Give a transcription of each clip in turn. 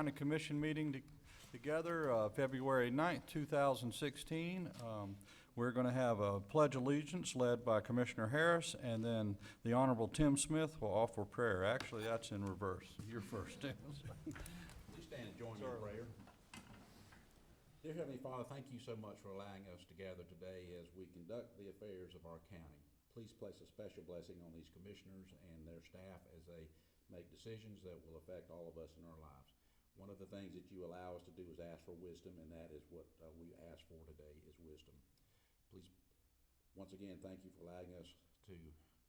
County Commission meeting together, February 9th, 2016. We're going to have a pledge of allegiance led by Commissioner Harris, and then the Honorable Tim Smith will offer prayer. Actually, that's in reverse. You're first, Tim. Please stand and join me in prayer. Dear Heavenly Father, thank you so much for allowing us to gather today as we conduct the affairs of our county. Please place a special blessing on these commissioners and their staff as they make decisions that will affect all of us in our lives. One of the things that you allow us to do is ask for wisdom, and that is what we ask for today is wisdom. Please, once again, thank you for allowing us to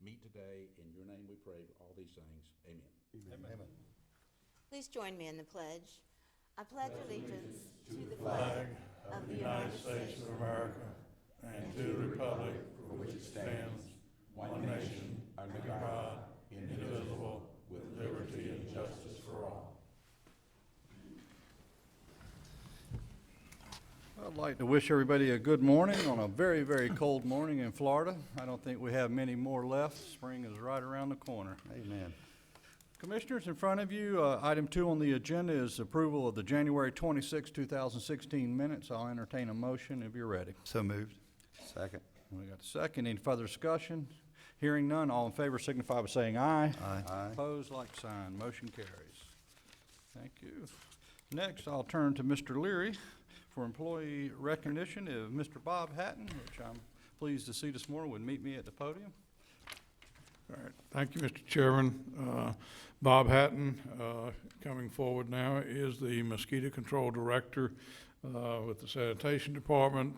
meet today. In your name we pray for all these things. Amen. Amen. Please join me in the pledge. I pledge allegiance to the flag of the United States of America and to the republic for which it stands, one nation, under God, indivisible, with liberty and justice for all. I'd like to wish everybody a good morning on a very, very cold morning in Florida. I don't think we have many more left. Spring is right around the corner. Amen. Commissioners, in front of you, item 2 on the agenda is approval of the January 26, 2016 minutes. I'll entertain a motion if you're ready. So moved. Second. We got a second. Any further discussion? Hearing none, all in favor signify by saying aye. Aye. Opposed, like sign. Motion carries. Thank you. Next, I'll turn to Mr. Leary for employee recognition of Mr. Bob Hatton, which I'm pleased to see this morning would meet me at the podium. All right, thank you, Mr. Chairman. Bob Hatton, coming forward now, is the mosquito control director with the sanitation department.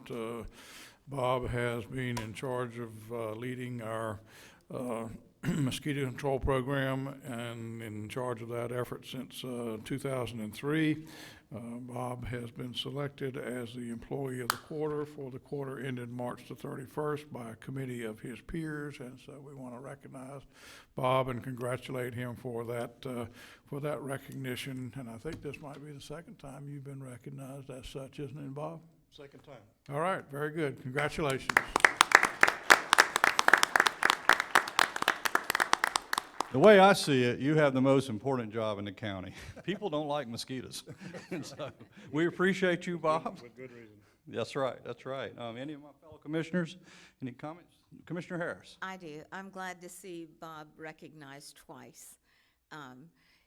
Bob has been in charge of leading our mosquito control program and in charge of that effort since 2003. Bob has been selected as the employee of the quarter for the quarter ended March the 31st by a committee of his peers, and so we want to recognize Bob and congratulate him for that recognition. And I think this might be the second time you've been recognized as such, isn't it, Bob? Second time. All right, very good. Congratulations. The way I see it, you have the most important job in the county. People don't like mosquitoes. So we appreciate you, Bob. With good reason. That's right, that's right. Any of my fellow commissioners, any comments? Commissioner Harris? I do. I'm glad to see Bob recognized twice.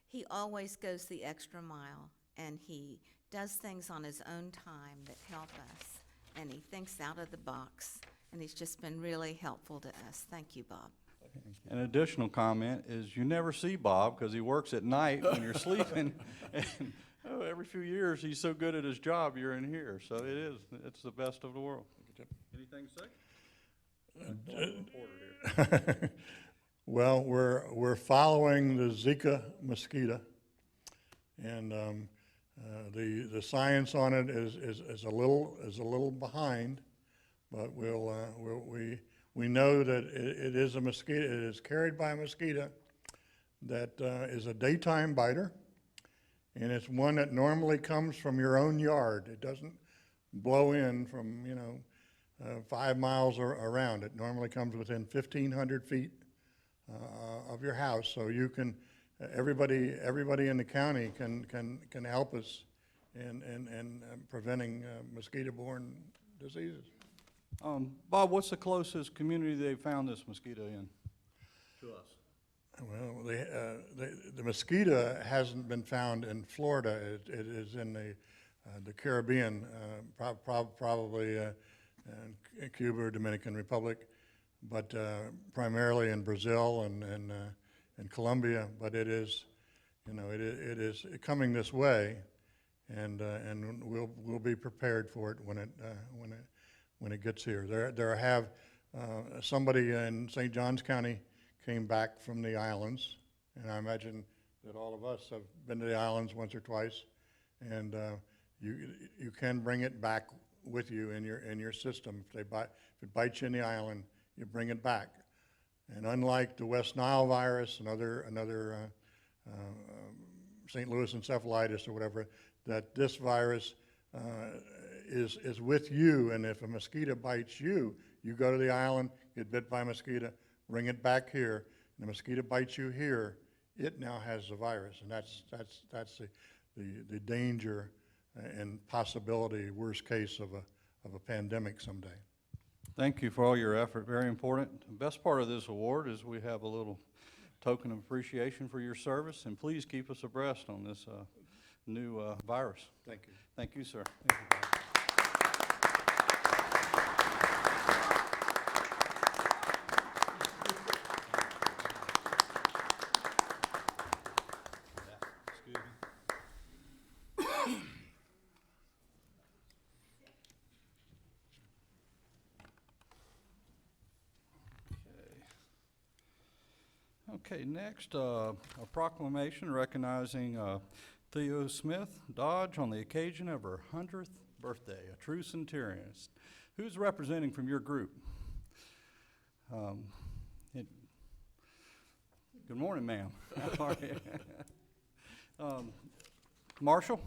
He always goes the extra mile, and he does things on his own time that help us, and he thinks out of the box, and he's just been really helpful to us. Thank you, Bob. An additional comment is you never see Bob because he works at night when you're sleeping. And every few years, he's so good at his job, you're in here. So it's the best of the world. Anything to say? Well, we're following the Zika mosquito, and the science on it is a little behind, but we know that it is a mosquito. It is carried by a mosquito that is a daytime biter, and it's one that normally comes from your own yard. It doesn't blow in from 5 miles around. It normally comes within 1,500 feet of your house. So you can, everybody in the county can help us in preventing mosquito-borne diseases. Bob, what's the closest community they found this mosquito in to us? Well, the mosquito hasn't been found in Florida. It is in the Caribbean, probably in Cuba or Dominican Republic, but primarily in Brazil and Colombia. But it is coming this way, and we'll be prepared for it when it gets here. There have somebody in St. Johns County came back from the islands, and I imagine that all of us have been to the islands once or twice, and you can bring it back with you in your system. If it bites you in the island, you bring it back. And unlike the West Nile virus and another St. Louis encephalitis or whatever, that this virus is with you, and if a mosquito bites you, you go to the island, get bit by a mosquito, bring it back here, and the mosquito bites you here, it now has the virus, and that's the danger and possibility, worst case of a pandemic someday. Thank you for all your effort, very important. The best part of this award is we have a little token of appreciation for your service, and please keep us abreast on this new virus. Thank you. Thank you, sir. Okay, next, a proclamation recognizing Theo Smith Dodge on the occasion of her 100th birthday, a true centurion. Who's representing from your group? Good morning, ma'am. How are you? Marshall,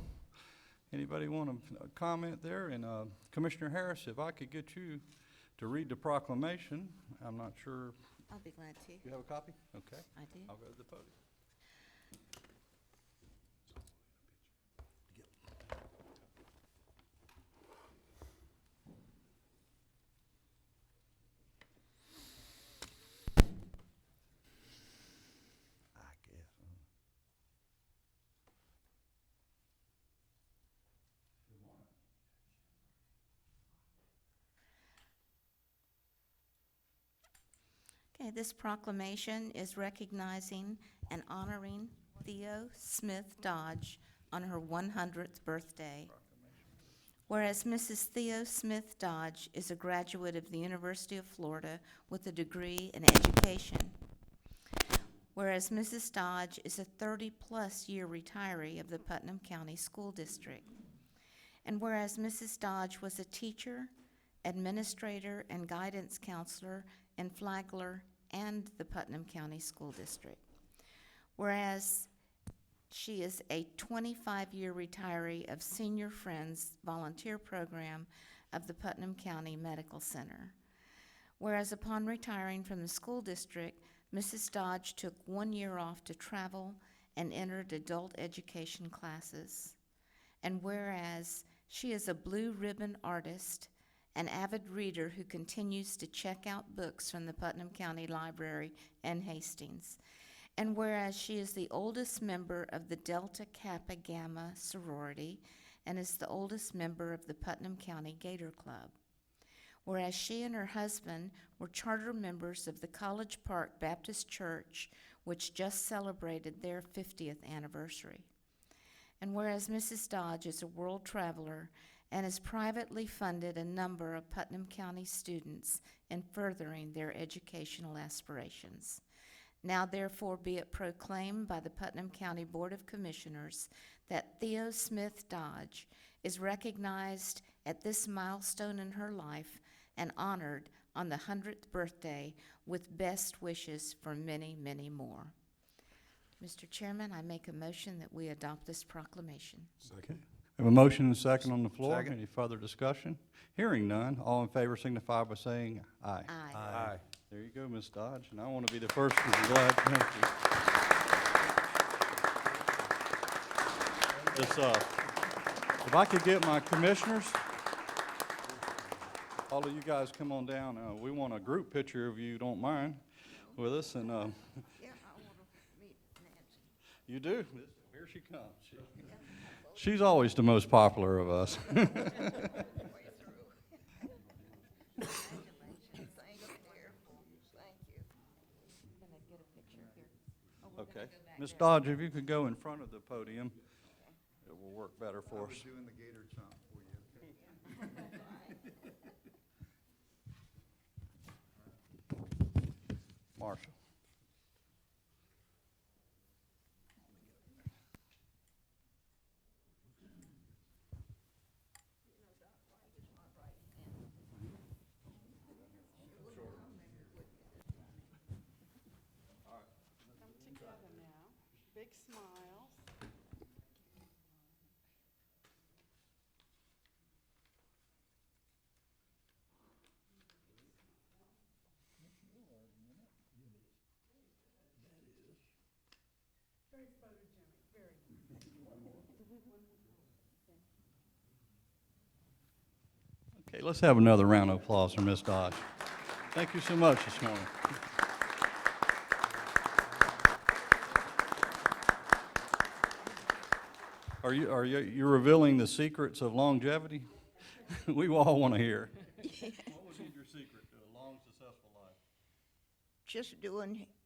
anybody want to comment there? And Commissioner Harris, if I could get you to read the proclamation, I'm not sure. I'll be glad to. You have a copy? Okay. I do. I'll go to the podium. I guess. Okay, this proclamation is recognizing and honoring Theo Smith Dodge on her 100th birthday. Whereas Mrs. Theo Smith Dodge is a graduate of the University of Florida with a degree in education. Whereas Mrs. Dodge is a 30-plus year retiree of the Putnam County School District. And whereas Mrs. Dodge was a teacher, administrator, and guidance counselor in Flagler and the Putnam County School District. Whereas she is a 25-year retiree of Senior Friends Volunteer Program of the Putnam County Medical Center. Whereas upon retiring from the school district, Mrs. Dodge took 1 year off to travel and entered adult education classes. And whereas she is a blue ribbon artist, an avid reader who continues to check out books from the Putnam County Library and Hastings. And whereas she is the oldest member of the Delta Kappa Gamma sorority and is the oldest member of the Putnam County Gator Club. Whereas she and her husband were charter members of the College Park Baptist Church, which just celebrated their 50th anniversary. And whereas Mrs. Dodge is a world traveler and has privately funded a number of Putnam County students in furthering their educational aspirations. Now therefore be it proclaimed by the Putnam County Board of Commissioners that Theo Smith Dodge is recognized at this milestone in her life and honored on the 100th birthday with best wishes for many, many more. Mr. Chairman, I make a motion that we adopt this proclamation. Okay. We have a motion and a second on the floor. Second. Any further discussion? Hearing none, all in favor signify by saying aye. Aye. Aye. There you go, Ms. Dodge, and I want to be the first to be glad to have you. This, if I could get my commissioners, all of you guys come on down. We want a group picture of you, don't mind, with us, and Yeah, I want to meet Nancy. you do. Here she comes. She's always the most popular of us. Congratulations, thank you. Thank you. I'm gonna get a picture here. Oh, we're gonna Okay. go back Ms. there. Dodge, if you could go in front of the podium, it will work better for us. doing the gator chomp for you. Marshall. Come together now. Big smiles. Very photogenic, very. Okay, let's have another round of applause for Ms. Dodge. Thank you so much this morning. You're revealing the secrets of longevity? We all want to hear. What would be your secret to a long, successful life? Just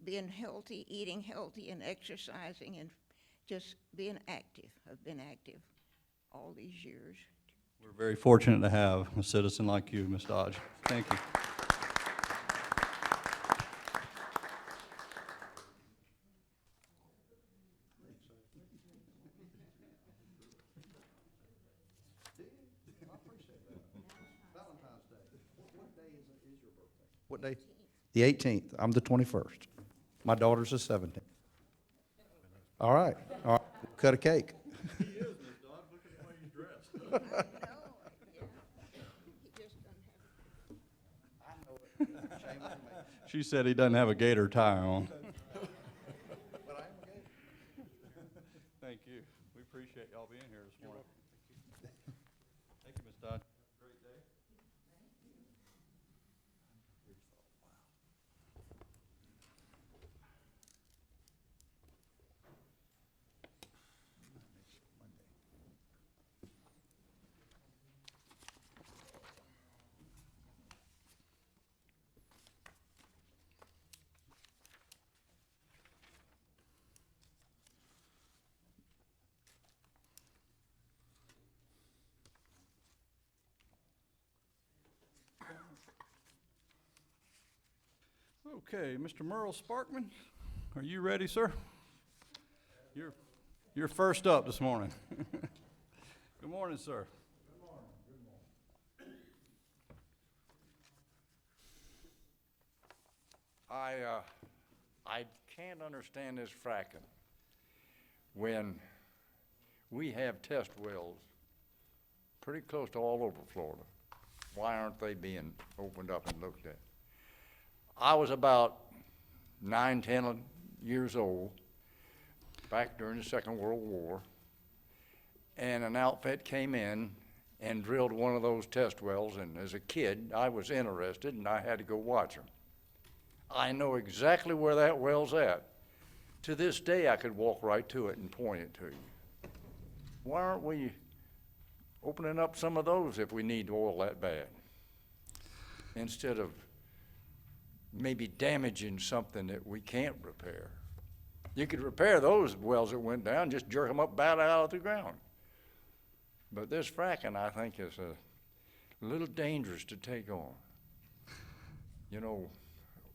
being healthy, eating healthy, and exercising, and just being active. I've been active all these years. We're very fortunate to have a citizen like you, Ms. Dodge. Thank you. What day? The 18th. I'm the 21st. My daughter's the 17th. All right. All right. Cut a cake. He is, Ms. Dodge. Look at the way he's dressed. She said he doesn't have a gator tie on. Thank you. We appreciate y'all being here this morning. Thank you, Ms. Dodge. Great day. Okay, Mr. Merle Sparkman, are you ready, sir? You're first up this morning. Good morning, sir. I can't understand this fracking. When we have test wells pretty close to all over Florida, why aren't they being opened up and looked at? I was about 9, 10 years old, back during the Second World War, and an outfit came in and drilled one of those test wells, and as a kid, I was interested, and I had to go watch them. I know exactly where that well's at. To this day, I could walk right to it and point it to you. Why aren't we opening up some of those if we need oil that bad? Instead of maybe damaging something that we can't repair. You could repair those wells that went down, just jerk them up, bat out of the ground. But this fracking, I think, is a little dangerous to take on. You know,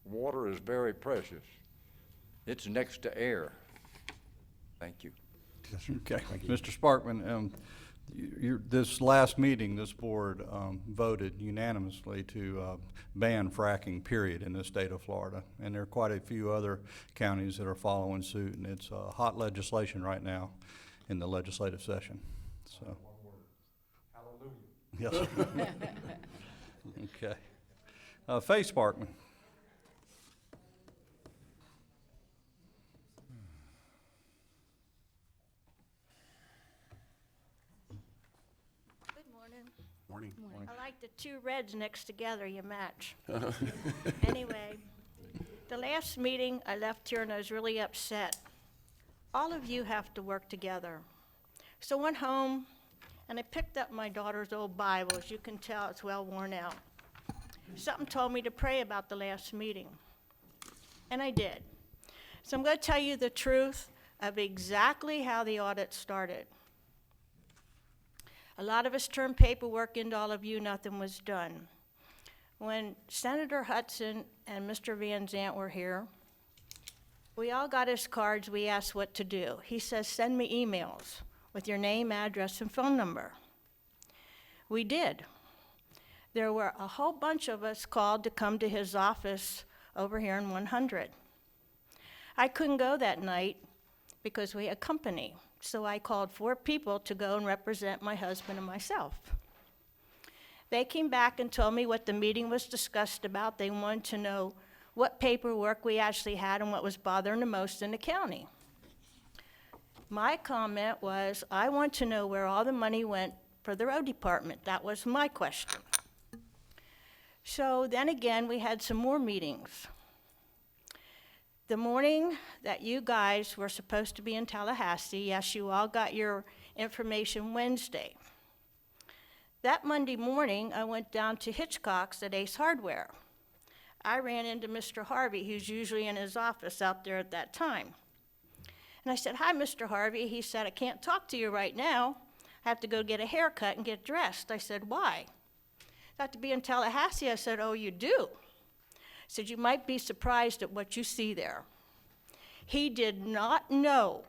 water is very precious. It's next to air. Thank you. Okay, Mr. Sparkman, this last meeting, this board voted unanimously to ban fracking, period, in the state of Florida. And there are quite a few other counties that are following suit, and it's hot legislation right now in the legislative session. So. Hallelujah. Yes, sir. Okay. Faye Sparkman. Morning. I like the two reds next together, you match. Anyway, the last meeting I left here and I was really upset. All of you have to work together. So I went home and I picked up my daughter's old Bible. As you can tell, it's well worn out. Something told me to pray about the last meeting, and I did. So I'm going to tell you the truth of exactly how the audit started. A lot of us turned paperwork into all of you, nothing was done. When Senator Hudson and Mr. Van Zant were here, we all got his cards, we asked what to do. He says, send me emails with your name, address, and phone number. We did. There were a whole bunch of us called to come to his office over here in 100. I couldn't go that night because we had company. So I called 4 people to go and represent my husband and myself. They came back and told me what the meeting was discussed about. They wanted to know what paperwork we actually had and what was bothering the most in the county. My comment was, I want to know where all the money went for the road department. That was my question. So then again, we had some more meetings. The morning that you guys were supposed to be in Tallahassee, yes, you all got your information Wednesday. That Monday morning, I went down to Hitchcock's at Ace Hardware. I ran into Mr. Harvey, who's usually in his office out there at that time. And I said, "Hi, Mr. Harvey." He said, "I can't talk to you right now. I have to go get a haircut and get dressed." I said, "Why?" "I have to be in Tallahassee." I said, "Oh, you do?" He said, "You might be surprised at what you see there." He did not know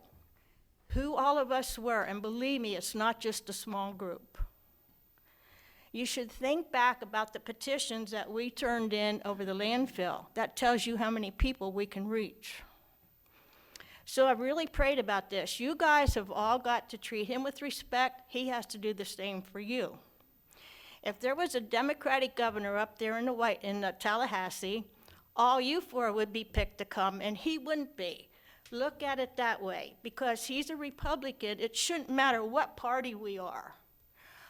who all of us were, and believe me, it's not just a small group. You should think back about the petitions that we turned in over the landfill. That tells you how many people we can reach. So I really prayed about this. You guys have all got to treat him with respect. He has to do the same for you. If there was a Democratic governor up there in the Tallahassee, all you four would be picked to come, and he wouldn't be. Look at it that way. Because he's a Republican, it shouldn't matter what party we are.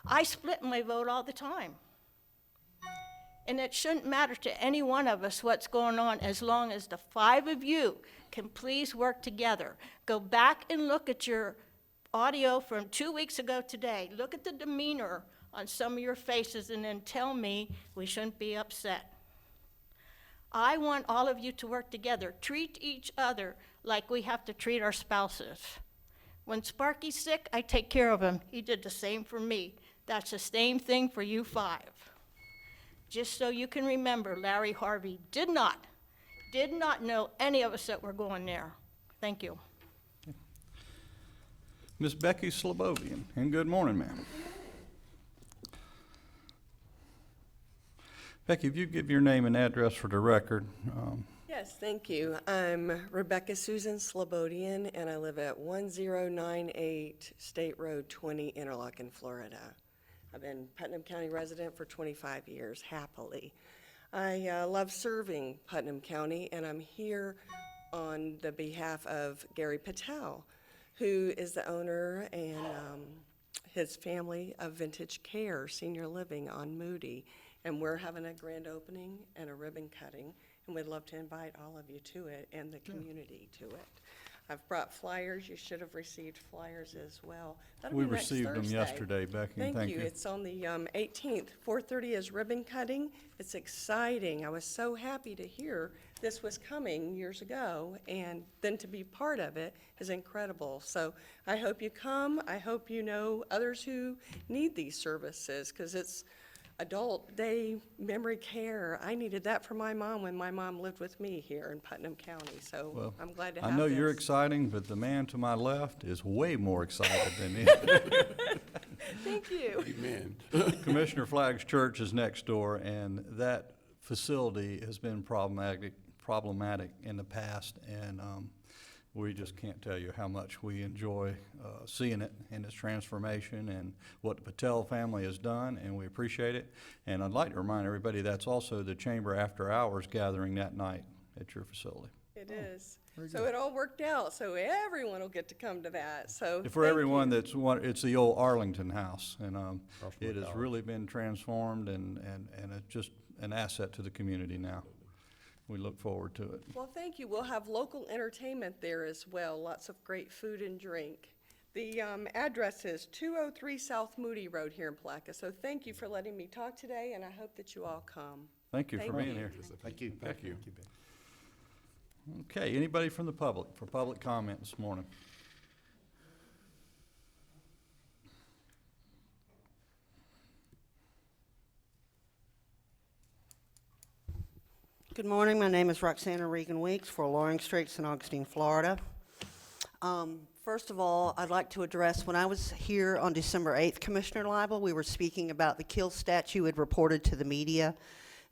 I split my vote all the time. And it shouldn't matter to any one of us what's going on, as long as the 5 of you can please work together. Go back and look at your audio from 2 weeks ago today. Look at the demeanor on some of your faces, and then tell me we shouldn't be upset. I want all of you to work together. Treat each other like we have to treat our spouses. When Sparky's sick, I take care of him. He did the same for me. That's the same thing for you 5. Just so you can remember, Larry Harvey did not know any of us that were going there. Thank you. Ms. Becky Slobovian, and good morning, ma'am. Becky, if you give your name and address for the record. Yes, thank you. I'm Rebecca Susan Slobodian, and I live at 1098 State Road 20, Interlaken, Florida. I've been Putnam County resident for 25 years, happily. I love serving Putnam County, and I'm here on the behalf of Gary Patel, who is the owner and his family of Vintage Care Senior Living on Moody. And we're having a grand opening and a ribbon cutting, and we'd love to invite all of you to it and the community to it. I've brought flyers. You should have received flyers as well. That'll We be next received them Thursday. yesterday, Becky, and thank you. It's on the 18th. 4:30 is ribbon cutting. It's exciting. I was so happy to hear this was coming years ago, and then to be part of it is incredible. So I hope you come. I hope you know others who need these services, because it's adult day memory care. I needed that for my mom when my mom lived with me here in Putnam County, so Well, I'm glad to have I know this. you're exciting, but the man to my left is way more excited than me. Thank you. Commissioner Flagg's church is next door, and that facility has been problematic in the past, and we just can't tell you how much we enjoy seeing it in its transformation and what the Patel family has done, and we appreciate it. And I'd like to remind everybody that's also the Chamber After Hours gathering that night at your facility. It is. So it all worked out, so everyone will get to come to that, so For thank everyone you. it's the old Arlington House, and it has really been transformed, and it's just an asset to the community now. We look forward to it. Well, thank you. We'll have local entertainment there as well, lots of great food and drink. The address is 203 South Moody Road here in Palaca, so thank you for letting me talk today, and I hope that you all come. Thank you for Thank being you. here. Thank you. Thank you. Okay, anybody from the public for public comment this morning? Good morning. My name is Roxana Regan Weeks for Loring Street, St. Augustine, Florida. First of all, I'd like to address, when I was here on December 8th, Commissioner Lible, we were speaking about the kill stats you had reported to the media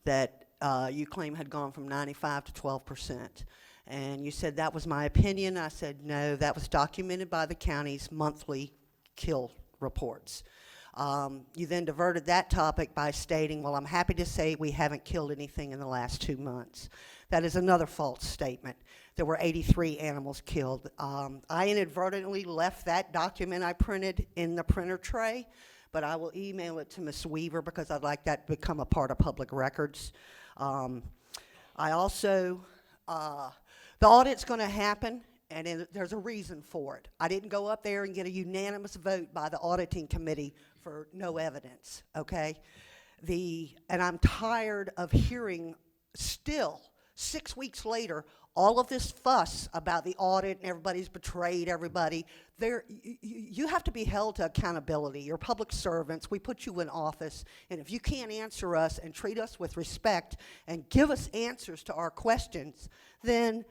that you claim had gone from 95 to 12%. And you said that was my opinion. I said, no, that was documented by the county's monthly kill reports. You then diverted that topic by stating, well, I'm happy to say we haven't killed anything in the last 2 months. That is another false statement. There were 83 animals killed. I inadvertently left that document I printed in the printer tray, but I will email it to Ms. Weaver because I'd like that to become a part of public records. I also, the audit's going to happen, and there's a reason for it. I didn't go up there and get a unanimous vote by the auditing committee for no evidence, okay? And I'm tired of hearing still, 6 weeks later, all of this fuss about the audit and everybody's betrayed everybody. You have to be held to accountability. You're public servants. We put you in office. And if you can't answer us and treat us with respect and give us answers to our questions, then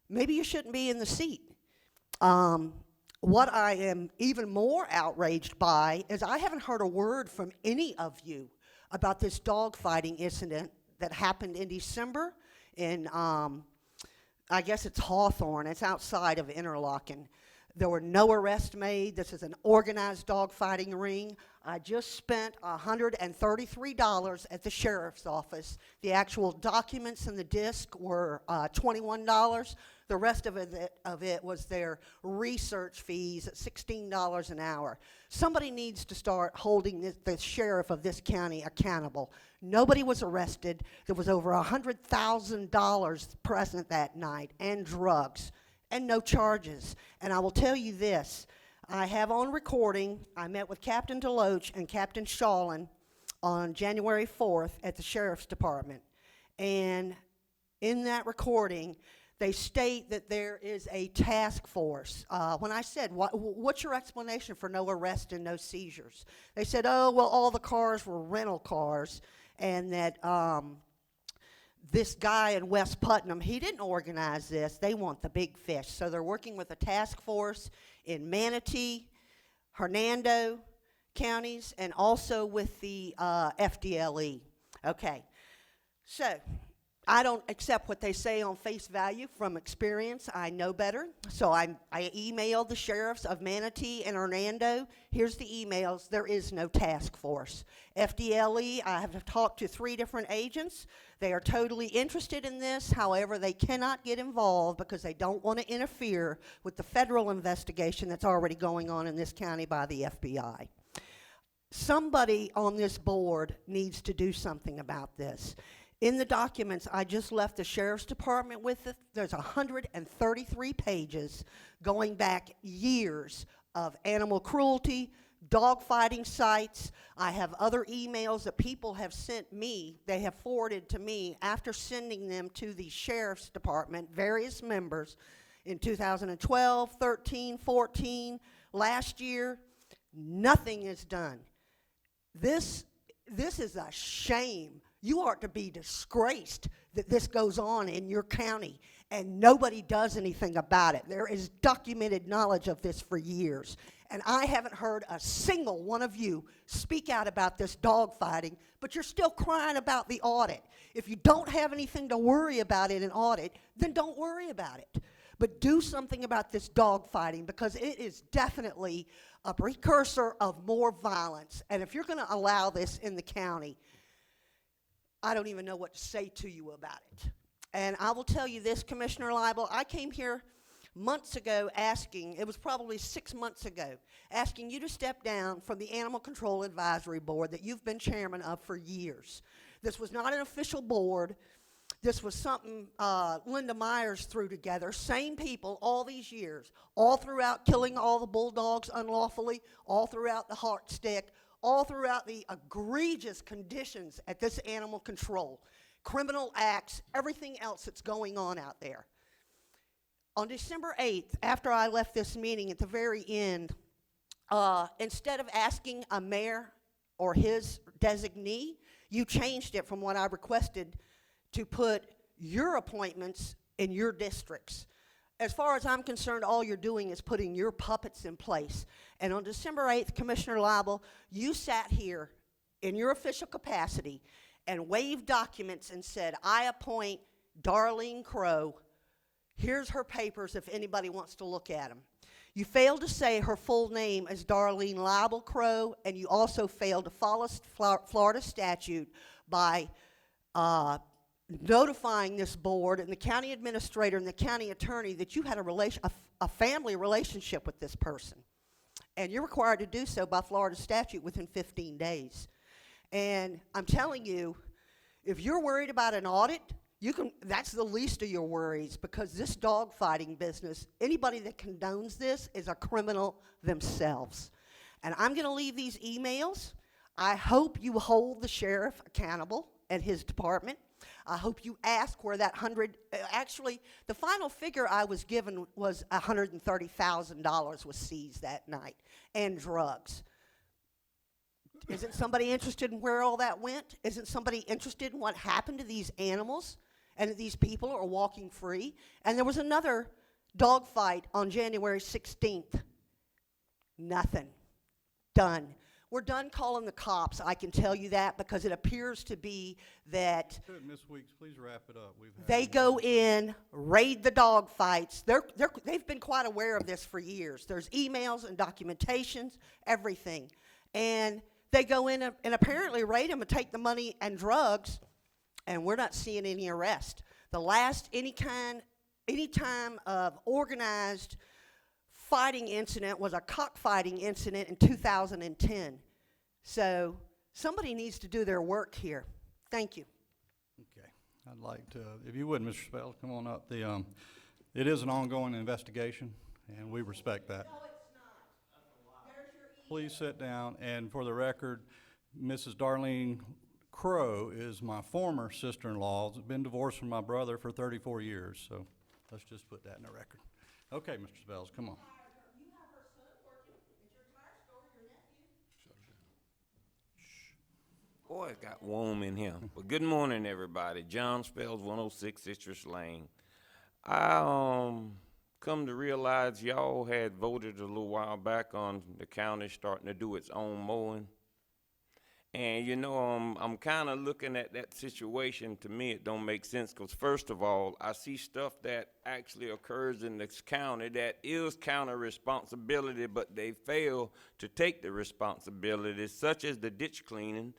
maybe you shouldn't be in the seat. What I am even more outraged by is I haven't heard a word from any of you about this dogfighting incident that happened in December in, I guess it's Hawthorne. It's outside of Interlochen. There were no arrests made. This is an organized dogfighting ring. I just spent $133 at the sheriff's office. The actual documents and the disc were $21. The rest of it was their research fees at $16 an hour. Somebody needs to start holding the sheriff of this county accountable. Nobody was arrested. There was over $100,000 present that night, and drugs, and no charges. And I will tell you this, I have on recording, I met with Captain Deloach and Captain Shawlin on January 4th at the Sheriff's Department. And in that recording, they state that there is a task force. When I said, what's your explanation for no arrest and no seizures? They said, oh, well, all the cars were rental cars, and that this guy in West Putnam, he didn't organize this. They want the big fish. So they're working with a task force in Manatee, Hernando counties, and also with the FDLE. Okay, so I don't accept what they say on face value. From experience, I know better. So I emailed the sheriffs of Manatee and Hernando. Here's the emails. There is no task force. FDLE, I have talked to 3 different agents. They are totally interested in this. However, they cannot get involved because they don't want to interfere with the federal investigation that's already going on in this county by the FBI. Somebody on this board needs to do something about this. In the documents I just left the Sheriff's Department with, there's 133 pages going back years of animal cruelty, dogfighting sites. I have other emails that people have sent me, they have forwarded to me after sending them to the Sheriff's Department, various members, in 2012, 13, 14, last year. Nothing is done. This is a shame. You are to be disgraced that this goes on in your county and nobody does anything about it. There is documented knowledge of this for years. And I haven't heard a single one of you speak out about this dogfighting, but you're still crying about the audit. If you don't have anything to worry about in an audit, then don't worry about it. But do something about this dogfighting because it is definitely a precursor of more violence. And if you're going to allow this in the county, I don't even know what to say to you about it. And I will tell you this, Commissioner Lible, I came here months ago asking, it was probably 6 months ago, asking you to step down from the Animal Control Advisory Board that you've been chairman of for years. This was not an official board. This was something Linda Myers threw together, same people all these years, all throughout killing all the bulldogs unlawfully, all throughout the heart stick, all throughout the egregious conditions at this animal control, criminal acts, everything else that's going on out there. On December 8th, after I left this meeting at the very end, instead of asking a mayor or his designee, you changed it from what I requested to put your appointments in your districts. As far as I'm concerned, all you're doing is putting your puppets in place. And on December 8th, Commissioner Lible, you sat here in your official capacity and waved documents and said, I appoint Darlene Crow. Here's her papers if anybody wants to look at them. You failed to say her full name is Darlene Liable Crow, and you also failed to follow Florida statute by notifying this board and the county administrator and the county attorney that you had a family relationship with this person. And you're required to do so by Florida statute within 15 days. And I'm telling you, if you're worried about an audit, that's the least of your worries, because this dog fighting business, anybody that condones this is a criminal themselves. And I'm going to leave these emails. I hope you hold the sheriff accountable and his department. I hope you ask where that actually, the final figure I was given was $130,000 was seized that night, and drugs. Isn't somebody interested in where all that went? Isn't somebody interested in what happened to these animals and that these people are walking free? And there was another dog fight on January 16th. Nothing. Done. We're done calling the cops, I can tell you that, because it appears to be that Good, Ms. Weeks, please wrap it up. We've had they go in, raid the dog fights. They've been quite aware of this for years. There's emails and documentations, everything. And they go in and apparently raid them and take the money and drugs, and we're not seeing any arrest. The last any time of organized fighting incident was a cockfighting incident in 2010. So somebody needs to do their work here. Thank you. Okay, I'd like to, if you would, Mr. Spells, come on up. It is an ongoing investigation, and we respect that. No, it's not. There's your email. Please sit down, and for the record, Mrs. Darlene Crow is my former sister-in-law. Been divorced from my brother for 34 years, so let's just put that in the record. Okay, Mr. Spells, come on. You have her son working at your tire store, your nephew. Boy, it got warm in here. Well, good morning, everybody. John Spells, 106 Citrus Lane. I come to realize y'all had voted a little while back on the county starting to do its own mowing. And you know, I'm kind of looking at that situation. To me, it don't make sense, because first of all, I see stuff that actually occurs in this county that is county responsibility, but they fail to take the responsibility, such as the ditch cleaning.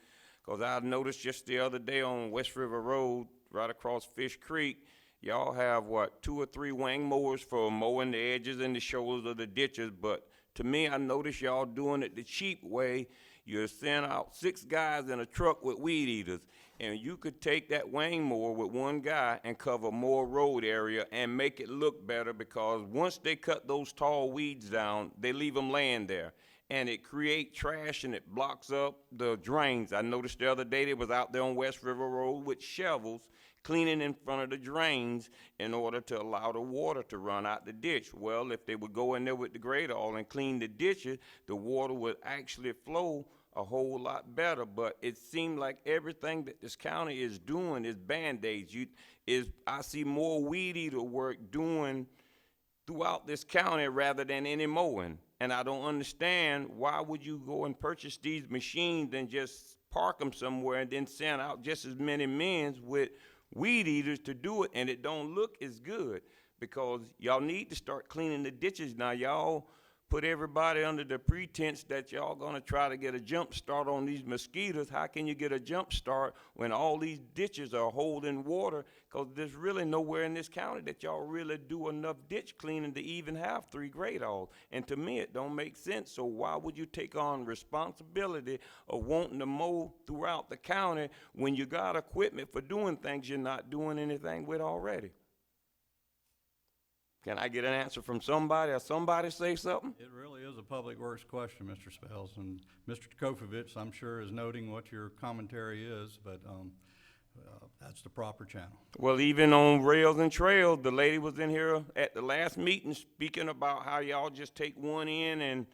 Because I noticed just the other day on West River Road, right across Fish Creek, y'all have, 2 or 3 wing mowers for mowing the edges and the shoulders of the ditches. But to me, I noticed y'all doing it the cheap way. You send out 6 guys in a truck with weed eaters, and you could take that wing mower with 1 guy and cover more road area and make it look better, because once they cut those tall weeds down, they leave them laying there. And it creates trash and it blocks up the drains. I noticed the other day they was out there on West River Road with shovels cleaning in front of the drains in order to allow the water to run out the ditch. Well, if they would go in there with the grader all and clean the ditches, the water would actually flow a whole lot better. But it seemed like everything that this county is doing is Band-Aids. I see more weed eater work doing throughout this county rather than any mowing. And I don't understand, why would you go and purchase these machines and just park them somewhere and then send out just as many men with weed eaters to do it, and it don't look as good? Because y'all need to start cleaning the ditches now. Y'all put everybody under the pretense that y'all gonna try to get a jump start on these mosquitoes. How can you get a jump start when all these ditches are holding water? Because there's really nowhere in this county that y'all really do enough ditch cleaning to even have 3 grade alls. And to me, it don't make sense. So why would you take on responsibility of wanting to mow throughout the county when you got equipment for doing things you're not doing anything with already? Can I get an answer from somebody, or somebody say something? It really is a public works question, Mr. Spells, and Mr. Tkovovich, I'm sure, is noting what your commentary is, but that's the proper channel. Well, even on Rails and Trails, the lady was in here at the last meeting speaking about how y'all just take one in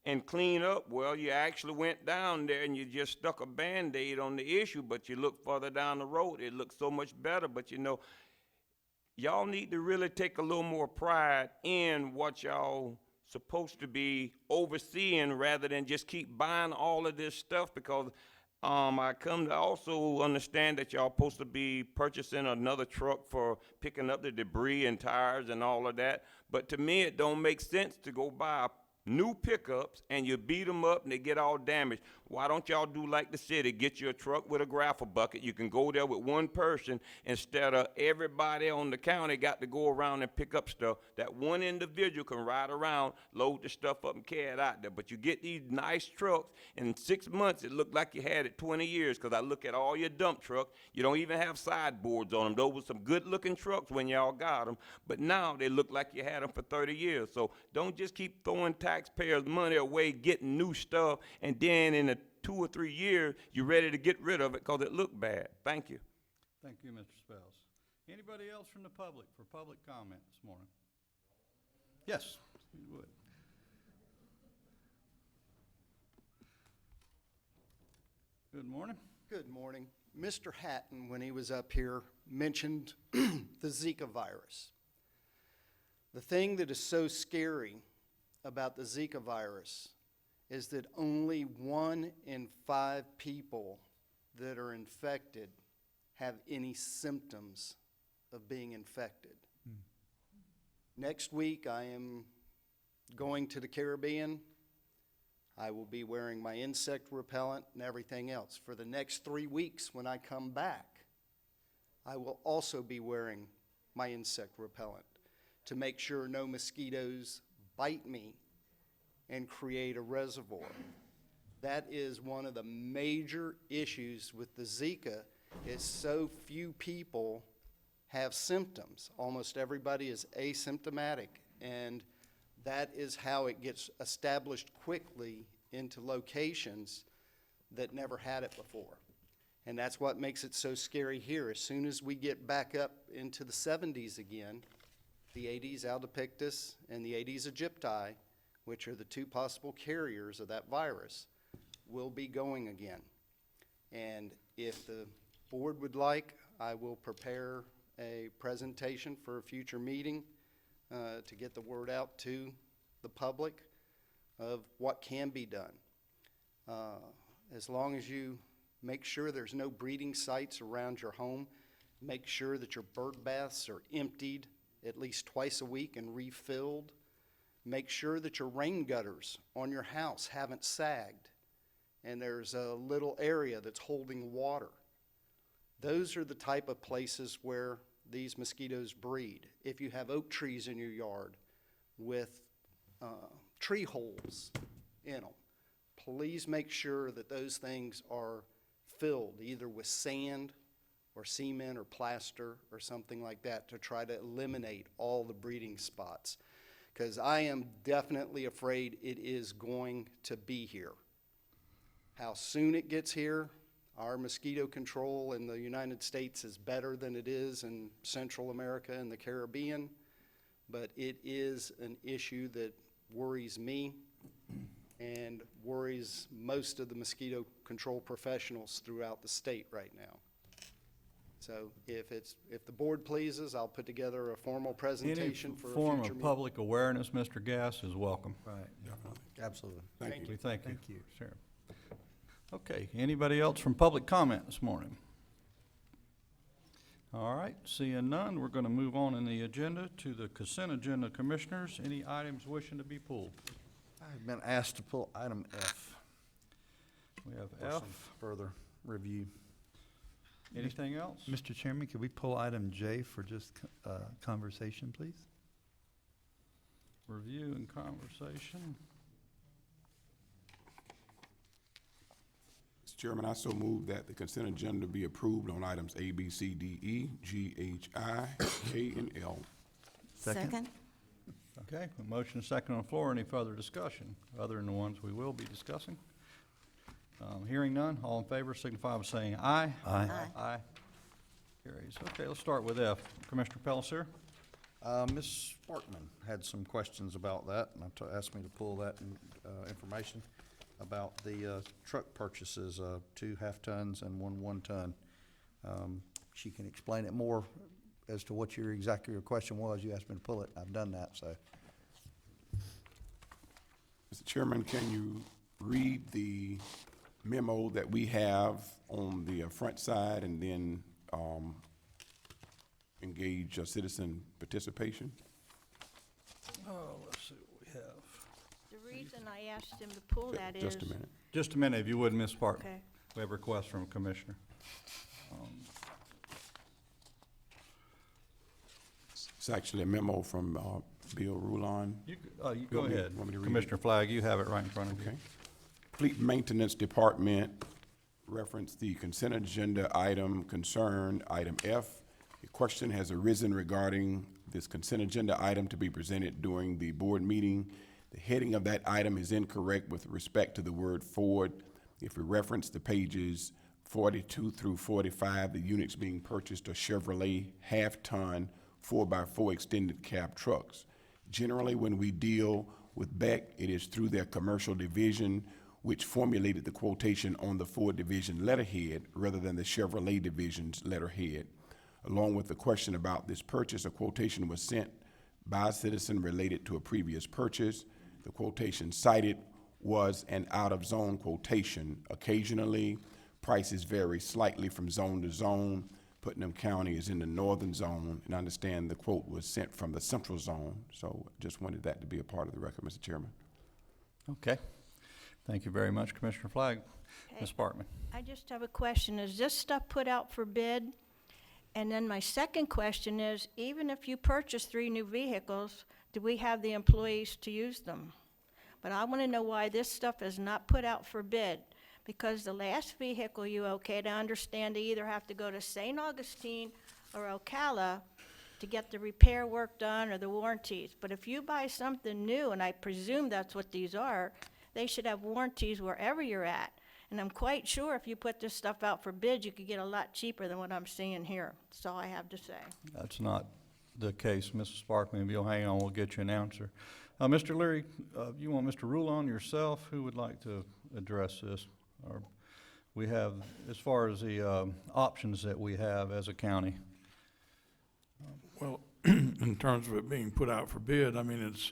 and clean up. Well, you actually went down there and you just stuck a Band-Aid on the issue, but you look further down the road, it looks so much better. But you know, y'all need to really take a little more pride in what y'all supposed to be overseeing, rather than just keep buying all of this stuff. Because I come to also understand that y'all supposed to be purchasing another truck for picking up the debris and tires and all of that. But to me, it don't make sense to go buy new pickups and you beat them up and they get all damaged. Why don't y'all do like the city, get you a truck with a gravel bucket? You can go there with one person instead of everybody on the county got to go around and pick up stuff. That one individual can ride around, load the stuff up and carry it out there. But you get these nice trucks, in 6 months it looked like you had it 20 years, because I look at all your dump trucks, you don't even have sideboards on them. Those were some good looking trucks when y'all got them, but now they look like you had them for 30 years. So don't just keep throwing taxpayers' money away getting new stuff, and then in 2 or 3 years, you're ready to get rid of it because it looked bad. Thank you. Thank you, Mr. Spells. Anybody else from the public for public comment this morning? Yes, you would. Good morning. Good morning. Mr. Hatton, when he was up here, mentioned the Zika virus. The thing that is so scary about the Zika virus is that only 1 in 5 people that are infected have any symptoms of being infected. Next week, I am going to the Caribbean. I will be wearing my insect repellent and everything else. For the next 3 weeks when I come back, I will also be wearing my insect repellent to make sure no mosquitoes bite me and create a reservoir. That is one of the major issues with the Zika, is so few people have symptoms. Almost everybody is asymptomatic, and that is how it gets established quickly into locations that never had it before. And that's what makes it so scary here. As soon as we get back up into the 70s again, the Aedes albopictus and the Aedes aegypti, which are the 2 possible carriers of that virus, will be going again. And if the board would like, I will prepare a presentation for a future meeting to get the word out to the public of what can be done. As long as you make sure there's no breeding sites around your home, make sure that your bird baths are emptied at least twice a week and refilled. Make sure that your rain gutters on your house haven't sagged and there's a little area that's holding water. Those are the type of places where these mosquitoes breed. If you have oak trees in your yard with tree holes in them, please make sure that those things are filled either with sand or cement or plaster or something like that to try to eliminate all the breeding spots. Because I am definitely afraid it is going to be here. How soon it gets here, our mosquito control in the United States is better than it is in Central America and the Caribbean, but it is an issue that worries me and worries most of the mosquito control professionals throughout the state right now. So if the board pleases, I'll put together a formal presentation for a future Any form meeting. of public awareness, Mr. Gass, is welcome. Right. Absolutely. We thank you. Thank you. Sure. Okay, anybody else from public comment this morning? All right, seeing none, we're going to move on in the agenda to the consent agenda. Commissioners, any items wishing to be pulled? I've been asked to pull item F We have for F. some further review. Anything else? Mr. Chairman, could we pull item J for just conversation, please? Review and conversation. Mr. Chairman, I so move that the consent agenda be approved on items A, B, C, D, E, G, H, I, K, and L. Second. Okay, a motion and second on the floor. Any further discussion other than the ones we will be discussing? Hearing none, all in favor signify by saying aye. Aye. Aye. Carries. Okay, let's start with F. Commissioner Pellicer? Ms. Sparkman had some questions about that, and asked me to pull that information about the truck purchases, 2 half-tons and 1 1-ton. She can explain it more as to what your question was. You asked me to pull it. I've done that, so. Mr. Chairman, can you read the memo that we have on the front side and then engage citizen participation. Oh, let's see what we have. The reason I asked him to pull that is. Just a minute. Just a minute, if you would, Ms. Spartan. Okay. We have a request from a commissioner. It's actually a memo from Bill Rulon. You go Want me- ahead. want me to read it? Commissioner Flagg, you have it right in front of you. Okay. Fleet Maintenance Department referenced the consent agenda item concerned, item F. A question has arisen regarding this consent agenda item to be presented during the board meeting. The heading of that item is incorrect with respect to the word Ford. If we reference the pages 42 through 45, the units being purchased are Chevrolet half-ton 4x4 extended cab trucks. Generally, when we deal with Beck, it is through their commercial division, which formulated the quotation on the Ford division letterhead rather than the Chevrolet division's letterhead. Along with the question about this purchase, a quotation was sent by a citizen related to a previous purchase. The quotation cited was an out-of-zone quotation. Occasionally, prices vary slightly from zone to zone. Putnam County is in the northern zone, and I understand the quote was sent from the central zone. So just wanted that to be a part of the record, Mr. Chairman. Okay. Thank you very much, Commissioner Flagg. Okay. Ms. Sparkman. I just have a question. Is this stuff put out for bid? And then my second question is, even if you purchase 3 new vehicles, do we have the employees to use them? But I want to know why this stuff is not put out for bid. Because the last vehicle you okayed, I understand they either have to go to St. Augustine or Ocala to get the repair work done or the warranties. But if you buy something new, and I presume that's what these are, they should have warranties wherever you're at. And I'm quite sure if you put this stuff out for bid, you could get a lot cheaper than what I'm seeing here. That's all I have to say. That's not the case, Mrs. Sparkman. If you'll hang on, we'll get you an answer. Mr. Leary, you want Mr. Rulon yourself? Who would like to address this? Or we have, as far as the options that we have as a county. Well, in terms of it being put out for bid, I mean, it's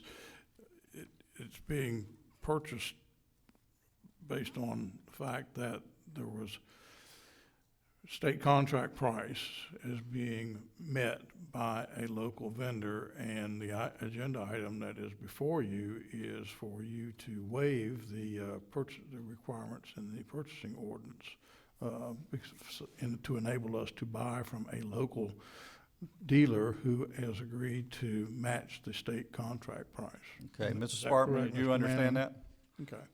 being purchased based on the fact that there was state contract price is being met by a local vendor, and the agenda item that is before you is for you to waive the requirements in the purchasing ordinance to enable us to buy from a local dealer who has agreed to match the state contract price. Okay, Is Mrs. that Sparkman, correct, do you Mr. understand Manning? that? Okay.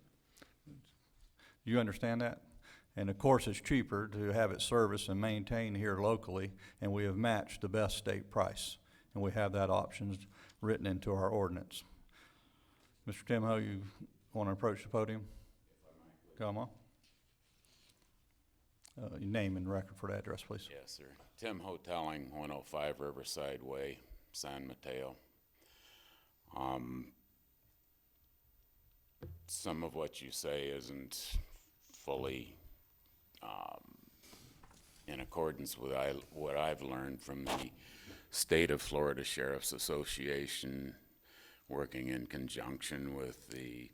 You understand that? And of course, it's cheaper to have it serviced and maintained here locally, and we have matched the best state price. And we have that option written into our ordinance. Mr. Tim Ho, you want to approach the podium? Come on. Your name and record for the address, please. Yes, sir. Tim Hoteling, 105 Riverside Way, San Mateo. Some of what you say isn't fully in accordance with what I've learned from the State of Florida Sheriff's Association, working in conjunction with the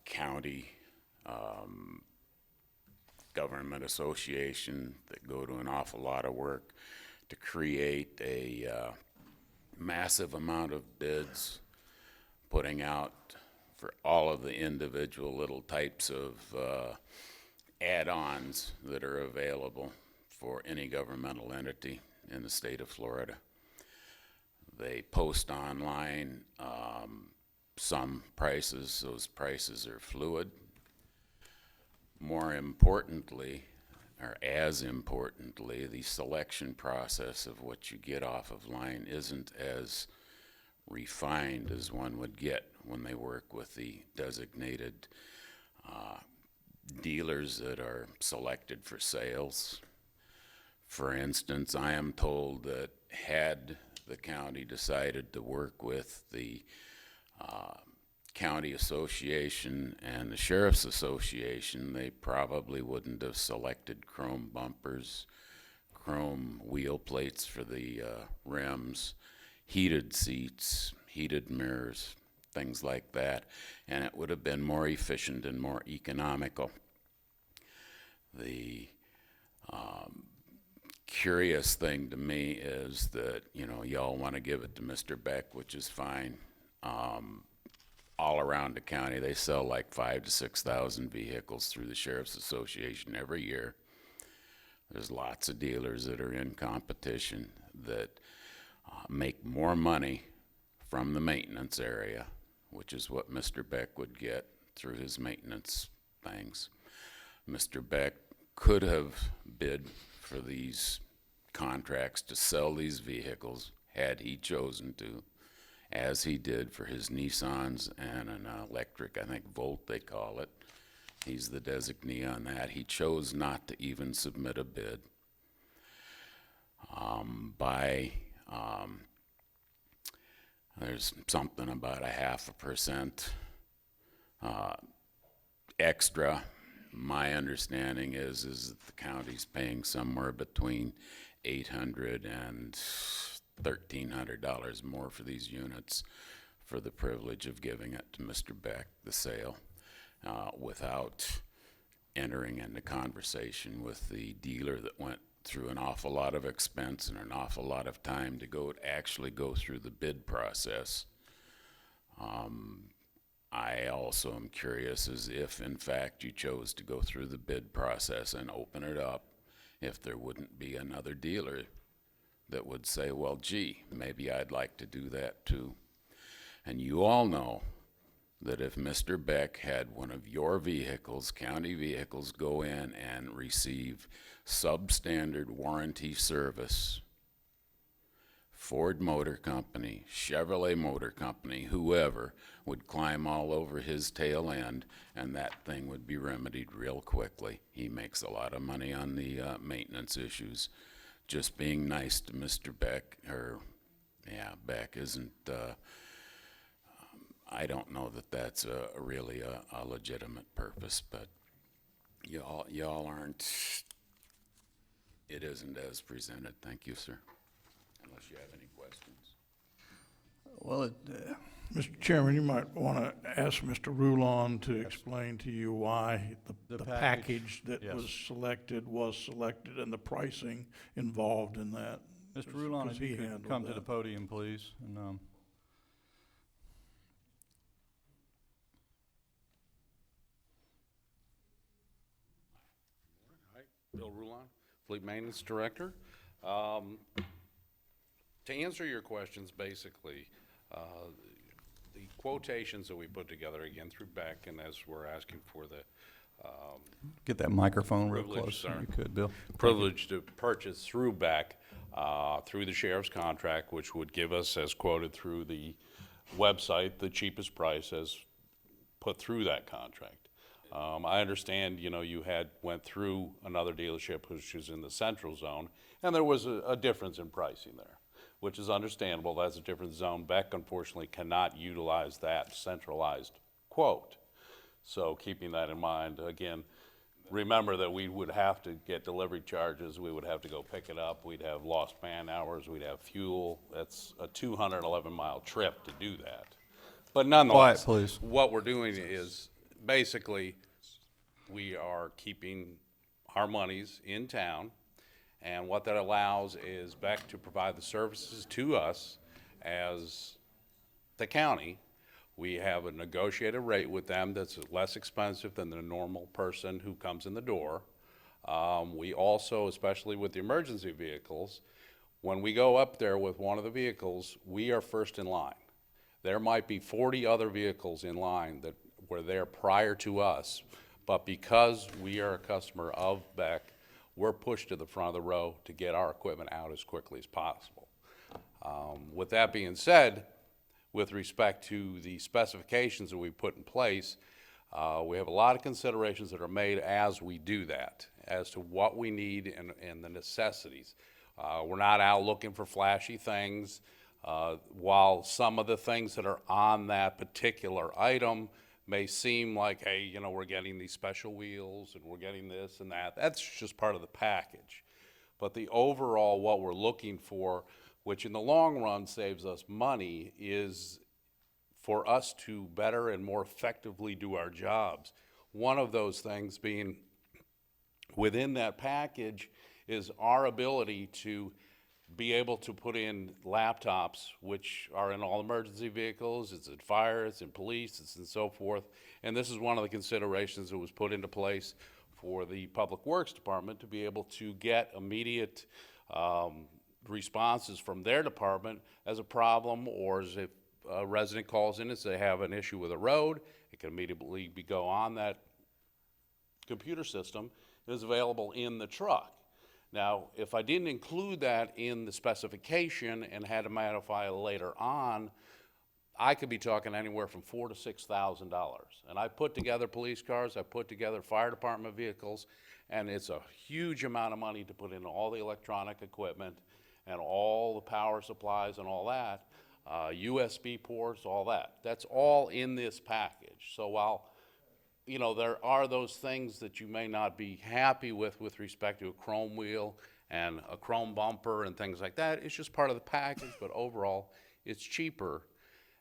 county government association that go to an awful lot of work to create a massive amount of bids, putting out for all of the individual little types of add-ons that are available for any governmental entity in the state of Florida. They post online some prices. Those prices are fluid. More importantly, or as importantly, the selection process of what you get off of line isn't as refined as one would get when they work with the designated dealers that are selected for sales. For instance, I am told that had the county decided to work with the county association and the sheriff's association, they probably wouldn't have selected chrome bumpers, chrome wheel plates for the rims, heated seats, heated mirrors, things like that, and it would have been more efficient and more economical The curious thing to me is that, you know, y'all want to give it to Mr. Beck, which is fine. All around the county, they sell like 5,000 to 6,000 vehicles through the Sheriff's Association every year. There's lots of dealers that are in competition that make more money from the maintenance area, which is what Mr. Beck would get through his maintenance things. Mr. Beck could have bid for these contracts to sell these vehicles had he chosen to, as he did for his Nissans and an electric, I think Volt they call it. He's the designee on that. He chose not to even submit a bid. There's something about 0.5% extra. My understanding is that the county's paying somewhere between $800 and $1,300 more for these units for the privilege of giving it to Mr. Beck, the sale, without entering into conversation with the dealer that went through an awful lot of expense and an awful lot of time to actually go through the bid process. I also am curious as if, in fact, you chose to go through the bid process and open it up, if there wouldn't be another dealer that would say, well, gee, maybe I'd like to do that too. And you all know that if Mr. Beck had one of your vehicles, county vehicles, go in and receive substandard warranty service, Ford Motor Company, Chevrolet Motor Company, whoever, would climb all over his tail end, and that thing would be remedied real quickly. He makes a lot of money on the maintenance issues. Just being nice to Mr. Beck, Beck isn't, I don't know that that's really a legitimate purpose, but y'all aren't, it isn't as presented. Thank you, sir. Unless you have any questions. Well, Mr. Chairman, you might want to ask Mr. Rulon to explain to you why the package that yes. was selected and the pricing involved in that. Mr. Rulon, if he you could handled come to that. the podium, please. And, Hi, Bill Rulon, Fleet Maintenance Director. To answer your questions, basically, the quotations that we put together, again, through Beck, and as we're asking for the get that microphone real privilege, close, sorry. if you could, Bill. Privilege to purchase through Beck, through the sheriff's contract, which would give us, as quoted through the website, the cheapest price as put through that contract. I understand, you went through another dealership which is in the central zone, and there was a difference in pricing there, which is understandable. That's a different zone. Beck, unfortunately, cannot utilize that centralized quote. So keeping that in mind, again, remember that we would have to get delivery charges. We would have to go pick it up. We'd have lost man hours. We'd have fuel. That's a 211-mile trip to do that. But nonetheless, Quiet, please. what we're doing is basically we are keeping our monies in town. And what that allows is Beck to provide the services to us as the county. We have a negotiated rate with them that's less expensive than the normal person who comes in the door. We also, especially with the emergency vehicles, when we go up there with one of the vehicles, we are first in line. There might be 40 other vehicles in line that were there prior to us, but because we are a customer of Beck, we're pushed to the front of the row to get our equipment out as quickly as possible. With that being said, with respect to the specifications that we put in place, we have a lot of considerations that are made as we do that, as to what we need and the necessities. We're not out looking for flashy things. While some of the things that are on that particular item may seem like, hey, we're getting these special wheels and we're getting this and that. That's just part of the package. But the overall, what we're looking for, which in the long run saves us money, is for us to better and more effectively do our jobs. One of those things being within that package is our ability to be able to put in laptops, which are in all emergency vehicles, it's in fire, it's in police, it's and so forth. And this is one of the considerations that was put into place for the Public Works Department to be able to get immediate responses from their department as a problem, or as if a resident calls in and say they have an issue with a road, it can immediately go on that computer system. It is available in the truck. Now, if I didn't include that in the specification and had to modify it later on, I could be talking anywhere from $4,000 to $6,000. And I put together police cars, I put together fire department vehicles, and it's a huge amount of money to put in all the electronic equipment and all the power supplies and all that, USB ports, all that. That's all in this package. So while you know, there are those things that you may not be happy with respect to a chrome wheel and a chrome bumper and things like that. It's just part of the package, but overall, it's cheaper.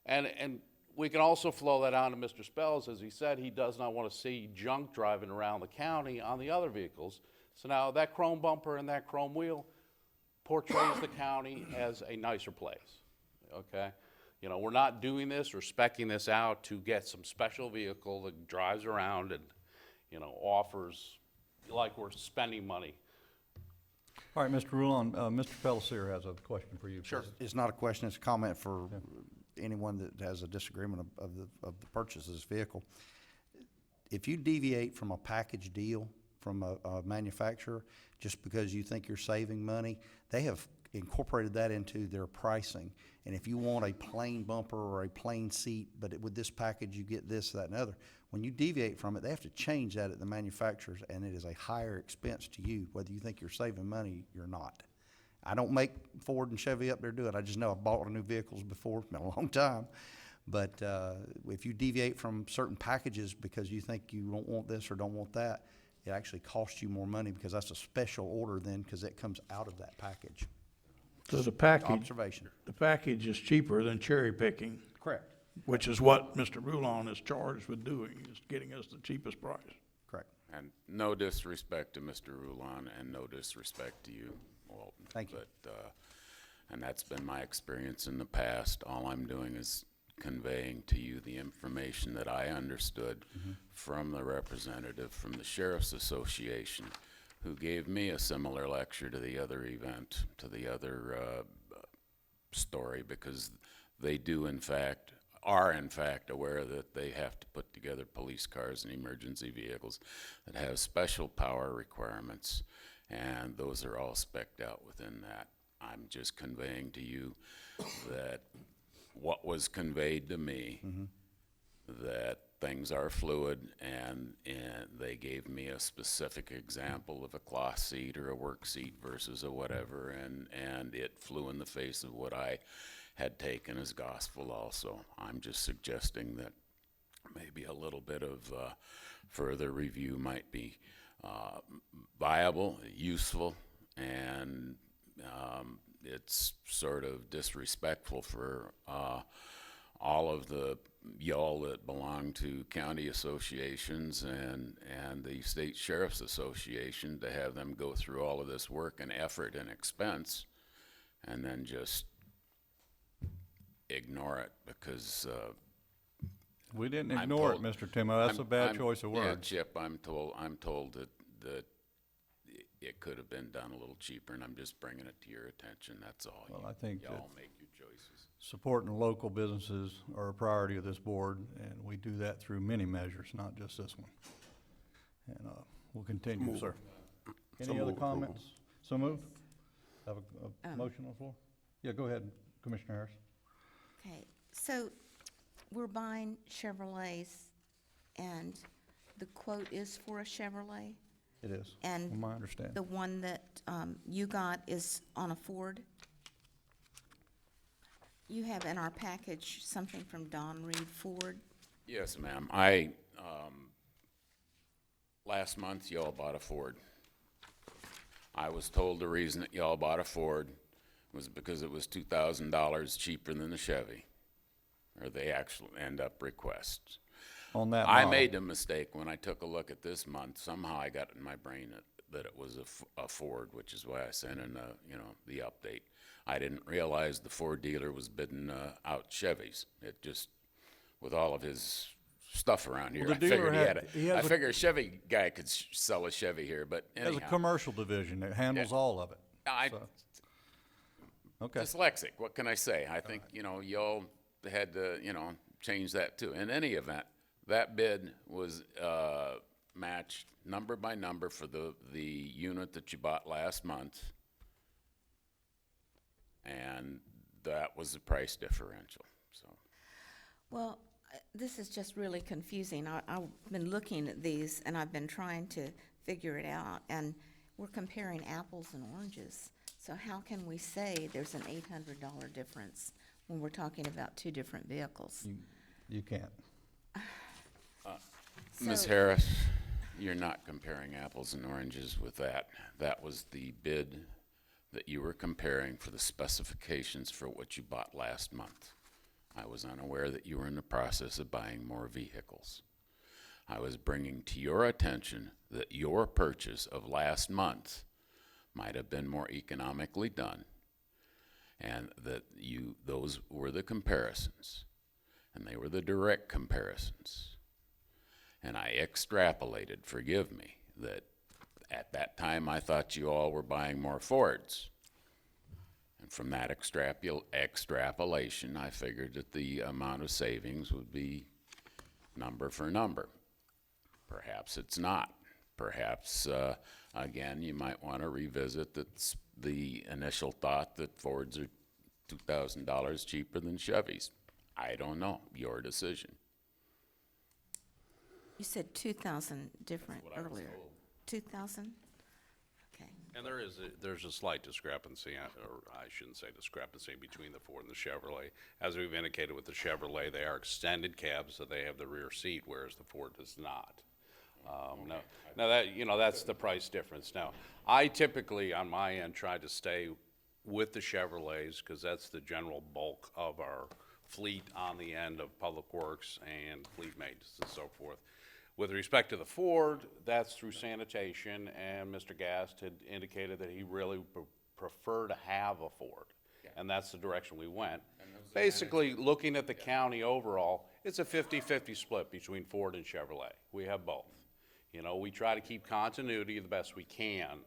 And we can also flow that on to Mr. Spells. As he said, he does not want to see junk driving around the county on the other vehicles. So now that chrome bumper and that chrome wheel portrays the county as a nicer place, okay? You know, we're not doing this or speccing this out to get some special vehicle that drives around and, you know, offers like we're spending money. All right, Mr. Rulon, Mr. Pellissier has a question for you. Sure. please. It's not a question, it's a comment for anyone that has a disagreement of the purchase of this vehicle. If you deviate from a package deal from a manufacturer, just because you think you're saving money, they have incorporated that into their pricing. And if you want a plain bumper or a plain seat, but with this package you get this, that, and other, when you deviate from it, they have to change that at the manufacturers, and it is a higher expense to you, whether you think you're saving money or not. I don't make Ford and Chevy up there do it. I just know I've bought new vehicles before, it's been a long time. But if you deviate from certain packages because you think you don't want this or don't want that, it actually costs you more money because that's a special order then, because it comes out of that package. So the package, Observation. the package is cheaper than cherry picking, Correct. which is what Mr. Rulon is charged with doing, is getting us the cheapest price. Correct. And no disrespect to Mr. Rulon and no disrespect to you, Walton. Thank you. But, and that's been my experience in the past. All I'm doing is conveying to you the information that I understood from the representative from the Sheriff's Association, who gave me a similar lecture to the other event, to the other story, because they do are in fact aware that they have to put together police cars and emergency vehicles that have special power requirements, and those are all spec'd out within that. I'm just conveying to you that what was conveyed to me, that things are fluid, and they gave me a specific example of a cloth seat or a work seat versus a whatever, and it flew in the face of what I had taken as gospel also. I'm just suggesting that maybe a little bit of further review might be viable, useful, and it's sort of disrespectful for all of the y'all that belong to county associations and the state sheriff's association to have them go through all of this work and effort and expense and then just ignore it because We didn't ignore it, Mr. Timo. That's a bad choice of words. Yeah, Chip, I'm told that it could have been done a little cheaper, and I'm just bringing it to your attention, that's all. Well, I think that Y'all make your choices. supporting local businesses are a priority of this board, and we do that through many measures, not just this one. And we'll continue, sir. Any other comments? So moved? Have a motion on the floor? Yeah, go ahead, Commissioner Harris. Okay, so we're buying Chevrolets, and the quote is for a Chevrolet? It is, And from my understanding. the one that you got is on a Ford? You have in our package something from Don Reed Ford. Yes, ma'am. Last month, y'all bought a Ford. I was told the reason that y'all bought a Ford was because it was $2,000 cheaper than the Chevy, or they actually end up requests. On that I model. made a mistake when I took a look at this month. Somehow I got in my brain that it was a Ford, which is why I sent in the update. I didn't realize the Ford dealer was bidding out Chevys. It just, with all of his stuff around here, Well, I the dealer figured had- I figured a Chevy guy could sell a Chevy here, but There's a anyhow. commercial division that handles all of it. So, okay. Dyslexic, what can I say? I think, y'all had to, change that too. In any event, that bid was matched number by number for the unit that you bought last month. And that was the price differential, so. Well, this is just really confusing. I've been looking at these, and I've been trying to figure it out, and we're comparing apples and oranges. So how can we say there's an $800 difference when we're talking about two different vehicles? You can't. Ms. So- Harris, you're not comparing apples and oranges with that. That was the bid that you were comparing for the specifications for what you bought last month. I was unaware that you were in the process of buying more vehicles. I was bringing to your attention that your purchase of last month might have been more economically done, and that those were the comparisons, and they were the direct comparisons. And I extrapolated, forgive me, that at that time I thought you all were buying more Fords. And from that extrapolation, I figured that the amount of savings would be number for number. Perhaps it's not. Perhaps, again, you might want to revisit the initial thought that Fords are $2,000 cheaper than Chevys. I don't know. Your decision. You said 2,000 different earlier. 2,000? Okay. And there's a slight discrepancy, or I shouldn't say discrepancy, between the Ford and the Chevrolet. As we've indicated with the Chevrolet, they are extended cabs, so they have the rear seat, whereas the Ford does not. Now that, that's the price difference. Now, I typically, on my end, try to stay with the Chevrolets, because that's the general bulk of our fleet on the end of Public Works and fleet maintenance and so forth. With respect to the Ford, that's through sanitation, and Mr. Gast had indicated that he really would prefer to have a Ford. And that's the direction we went. Basically, looking at the county overall, it's a 50-50 split between Ford and Chevrolet. We have both. We try to keep continuity the best we can,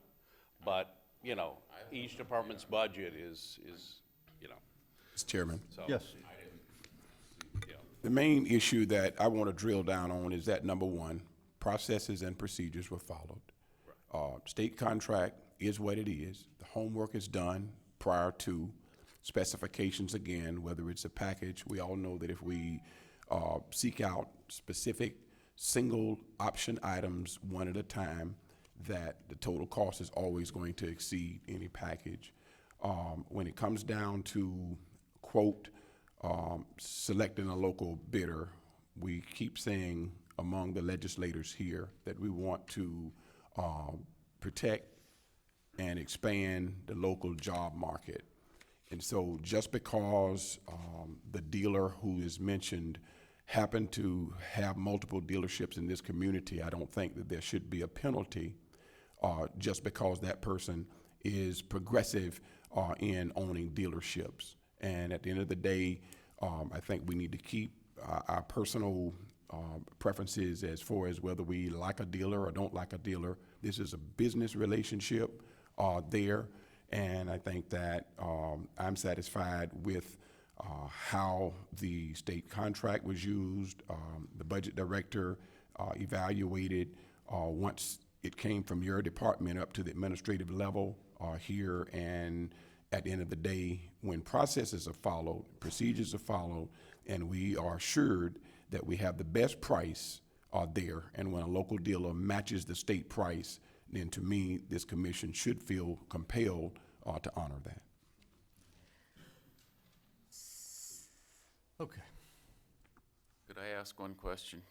but, each department's budget is. Mr. Chairman. So, Yes. The main issue that I want to drill down on is that, number one, processes and procedures were followed. State contract is what it is. The homework is done prior to specifications again, whether it's a package. We all know that if we seek out specific single option items one at a time, that the total cost is always going to exceed any package. When it comes down to quote, selecting a local bidder, we keep saying among the legislators here that we want to protect and expand the local job market. And so just because the dealer who is mentioned happened to have multiple dealerships in this community, I don't think that there should be a penalty just because that person is progressive in owning dealerships. And at the end of the day, I think we need to keep our personal preferences as far as whether we like a dealer or don't like a dealer. This is a business relationship there, and I think that I'm satisfied with how the state contract was used. The budget director evaluated once it came from your department up to the administrative level here, and at the end of the day, when processes are followed, procedures are followed, and we are assured that we have the best price there, and when a local dealer matches the state price, then to me, this commission should feel compelled to honor that. Okay. Could I ask one question?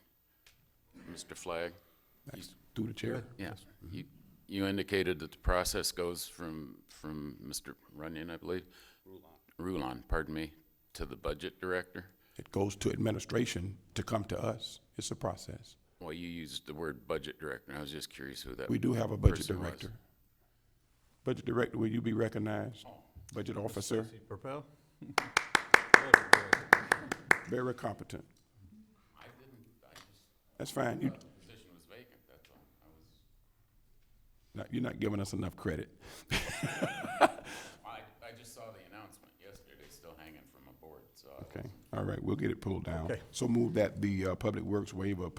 Mr. Flagg? Through the chair. Yeah. You indicated that the process goes from Mr. Runyon, I believe? Rulon, pardon me, to the budget director? It goes to administration to come to us. It's a process. Well, you used the word budget director, and I was just curious who that We do have a budget person was. director. Budget director, will you be recognized? Budget officer, Stacey Propel? very competent. I just, That's fine. You, the position was vacant, that's all. you're not giving us enough credit. I just saw the announcement yesterday, still hanging from a board, so. Okay, all right, we'll get it pulled down. Okay. So move that the Public Works waive a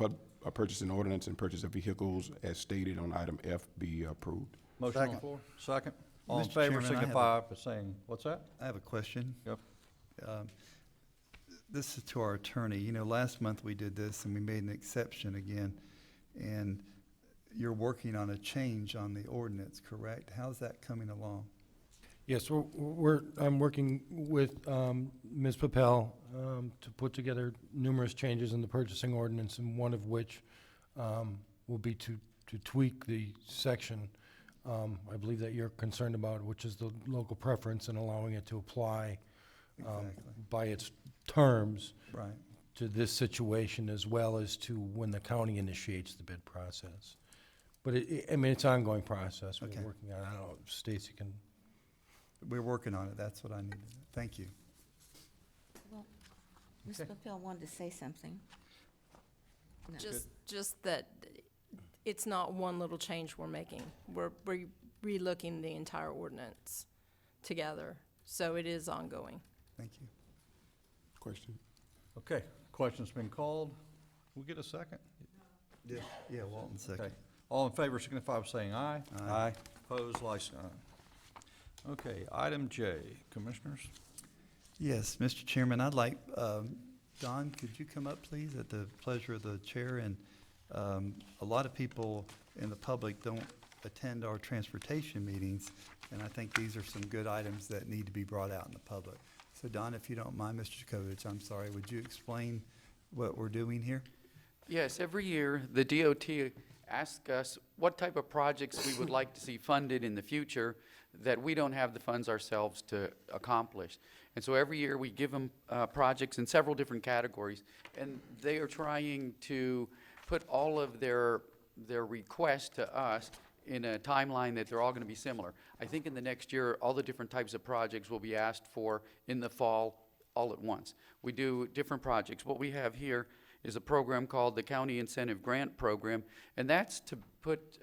purchasing ordinance and purchase of vehicles as stated on item F be approved. Motion on the Second. floor? Second. All in Mr. favor Chairman, I have a- signify by saying, what's that? I have a question. Yep. This is to our attorney. You know, last month we did this and we made an exception again. And you're working on a change on the ordinance, correct? How's that coming along? Yes, I'm working with Ms. Papel to put together numerous changes in the purchasing ordinance, and one of which will be to tweak the section, I believe that you're concerned about, which is the local preference and allowing it to apply by its terms Right. to this situation, as well as to when the county initiates the bid process. But I mean, it's an ongoing process. We're Okay. working on it. I don't know if Stacy can. We're working on it. That's what I needed. Thank you. Well, Ms. Papel wanted to say something. No. Just that it's not one little change we're making. We're relooking the entire ordinance together, so it is ongoing. Thank you. Question? Okay, question's been called. We'll get a second? Yeah, Walton second. Okay. All in favor signify by saying aye. Aye. Opposed, like sign. Okay, item J, Commissioners. Yes, Mr. Chairman, I'd like, Don, could you come up, please, at the pleasure of the chair? And a lot of people in the public don't attend our transportation meetings, and I think these are some good items that need to be brought out in the public. So Don, if you don't mind, Mr. Jacovich, I'm sorry, would you explain what we're doing here? Yes, every year, the DOT asks us what type of projects we would like to see funded in the future that we don't have the funds ourselves to accomplish. And so every year, we give them projects in several different categories, and they are trying to put all of their requests to us in a timeline that they're all going to be similar. I think in the next year, all the different types of projects will be asked for in the fall all at once. We do different projects. What we have here is a program called the County Incentive Grant Program, and that's to put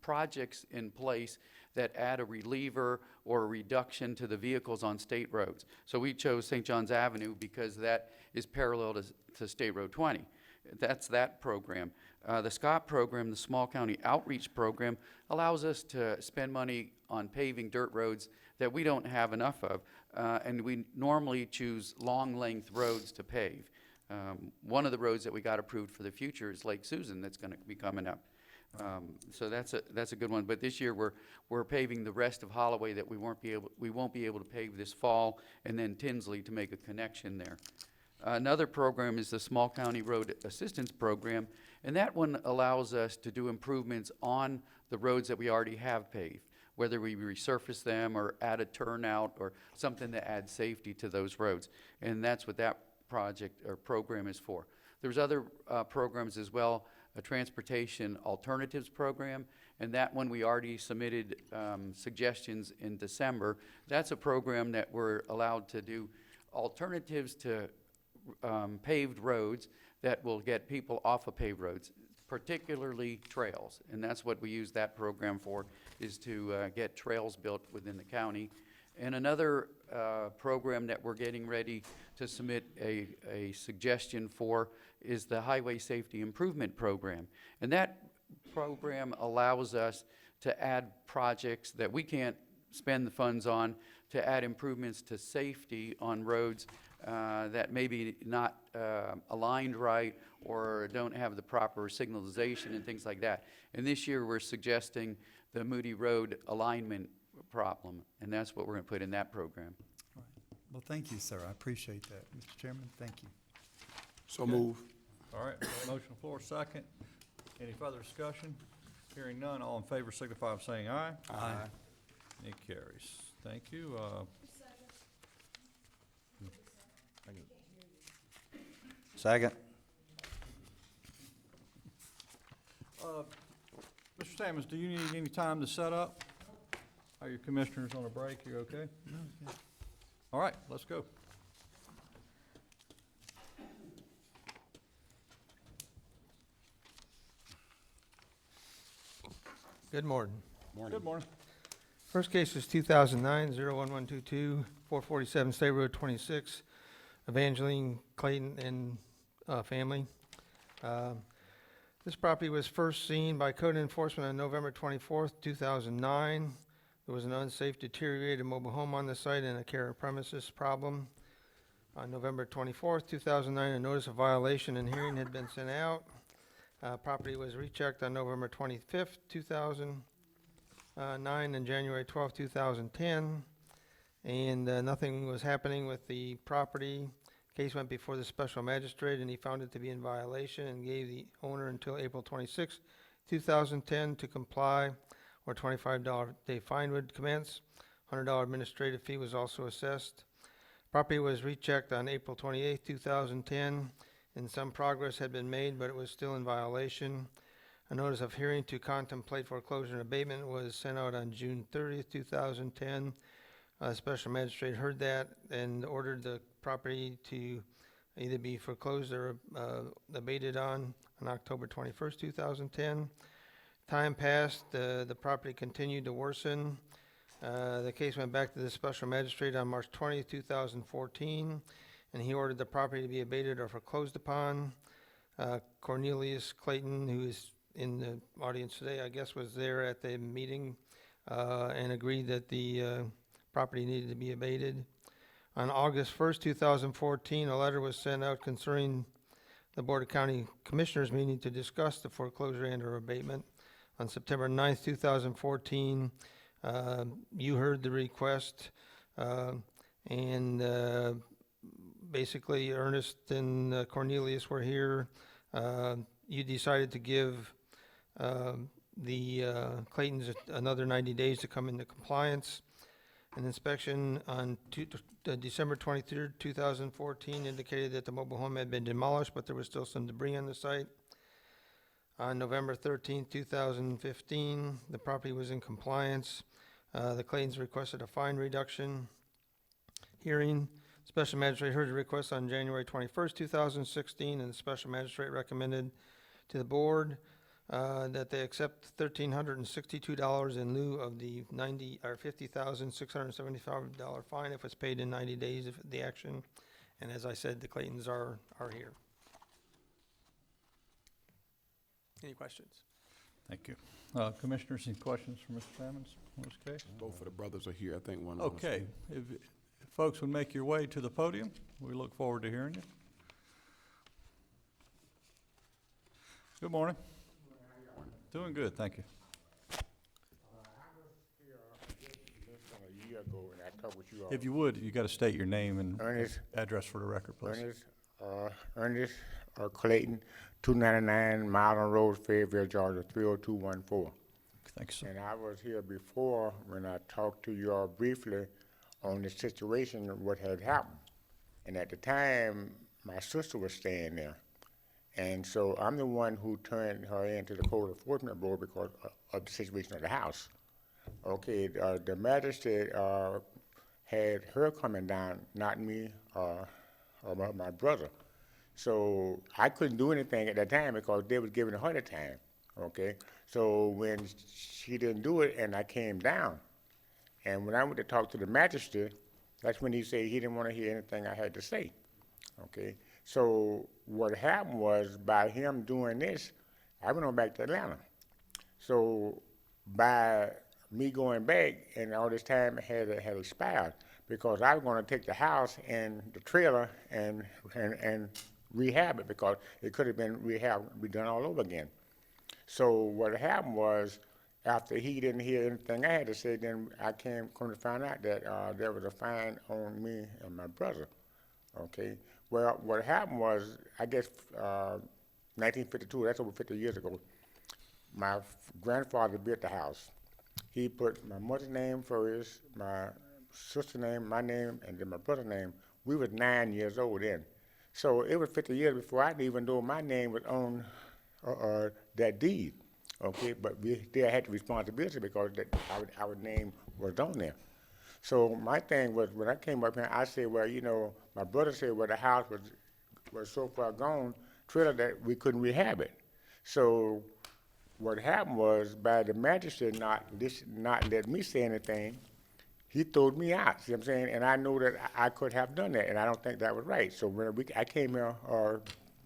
projects in place that add a reliever or a reduction to the vehicles on state roads. So we chose St. John's Avenue because that is parallel to State Road 20. That's that program. The SCOT program, the Small County Outreach Program, allows us to spend money on paving dirt roads that we don't have enough of, and we normally choose long-length roads to pave. One of the roads that we got approved for the future is Lake Susan that's going to be coming up. So that's a good one. But this year we're paving the rest of Holloway that we won't be able to pave this fall, and then Tinsley to make a connection there. Another program is the Small County Road Assistance Program, and that one allows us to do improvements on the roads that we already have paved, whether we resurface them or add a turnout or something that adds safety to those roads. And that's what that project or program is for. There's other programs as well, a Transportation Alternatives Program, and that one we already submitted suggestions in December. That's a program that we're allowed to do alternatives to paved roads that will get people off of paved roads, particularly trails. And that's what we use that program for, is to get trails built within the county. And another program that we're getting ready to submit a suggestion for is the Highway Safety Improvement Program. And that program allows us to add projects that we can't spend the funds on, to add improvements to safety on roads that maybe not aligned right or don't have the proper signalization and things like that. And this year we're suggesting the Moody Road alignment problem, and that's what we're going to put in that program. Right. Well, thank you, sir. I appreciate that. Mr. Chairman, thank you. So move. All right, motion on the floor, second. Any further discussion? Hearing none, all in favor signify by saying aye. Aye. It carries. Thank you. Second. Mr. Sammons, do you need any time to set up? Are your commissioners on a break? You okay? All right, let's go. Good morning. Good morning. First case is 2009-01122, 447 State Road 26, Evangeline Clayton and family. This property was first seen by code enforcement on November 24th, 2009. There was an unsafe deteriorated mobile home on the site and a care of premises problem. On November 24th, 2009, a notice of violation and hearing had been sent out. Property was rechecked on November 25th, 2009 and January 12th, 2010. And nothing was happening with the property. Case went before the special magistrate and he found it to be in violation and gave the owner until April 26, 2010 to comply, or $25 day fine would commence. $100 administrative fee was also assessed. Property was rechecked on April 28, 2010, and some progress had been made, but it was still in violation. A notice of hearing to contemplate foreclosure and abatement was sent out on June 30th, 2010. Special magistrate heard that and ordered the property to either be foreclosed or abated on October 21st, 2010. Time passed, the property continued to worsen. The case went back to the special magistrate on March 20th, 2014, and he ordered the property to be abated or foreclosed upon. Cornelius Clayton, who is in the audience today, I guess, was there at the meeting and agreed that the property needed to be abated. On August 1st, 2014, a letter was sent out concerning the Board of County Commissioners meeting to discuss the foreclosure and or abatement. On September 9th, 2014, you heard the request, and basically Ernest and Cornelius were here. You decided to give the Claytons another 90 days to come into compliance. An inspection on December 23rd, 2014 indicated that the mobile home had been demolished, but there was still some debris on the site. On November 13th, 2015, the property was in compliance. The Claytons requested a fine reduction hearing. Special magistrate heard the request on January 21st, 2016, and the special magistrate recommended to the board that they accept $1,362 in lieu of the $50,675 fine if it's paid in 90 days of the action. And as I said, the Claytons are here. Any questions? Thank you. Commissioners, any questions for Mr. Sammons on this case? Both of the brothers are here. I think one of them. Okay, if folks would make your way to the podium, we look forward to hearing you. Good morning. Doing good, thank you. I was here less than a year ago, and I talked with you all. If you would, you got to state your name and Ernest. address for the record, please. Ernest Clayton, 299 Milan Road, Fayetteville, Georgia, 30214. Thanks, sir. And I was here before when I talked to you all briefly on the situation of what had happened. And at the time, my sister was staying there. And so I'm the one who turned her into the Code Enforcement Board because of the situation of the house. Okay, the magistrate had her coming down, not me or my brother. So I couldn't do anything at that time because they was giving her the time, okay? So when she didn't do it and I came down, and when I went to talk to the magistrate, that's when he said he didn't want to hear anything I had to say, okay? So what happened was, by him doing this, I went on back to Atlanta. So by me going back, and all this time had expired, because I was going to take the house and the trailer and rehab it, because it could have been rehab, be done all over again. So what happened was, after he didn't hear anything I had to say, then I come to find out that there was a fine on me and my brother, okay? Well, what happened was, I guess 1952, that's over 50 years ago, my grandfather built the house. He put my mother's name first, my sister's name, my name, and then my brother's name. We was 9 years old then. So it was 50 years before I didn't even know my name was on that deed. okay? But we still had the responsibility because our name was on there. So my thing was, when I came up here, I said, well, you know, my brother said, well, the house was so far gone, trailer, that we couldn't rehab it. So what happened was, by the magistrate not letting me say anything, he threw me out, see what I'm saying? And I know that I could have done that, and I don't think that was right. So when I came here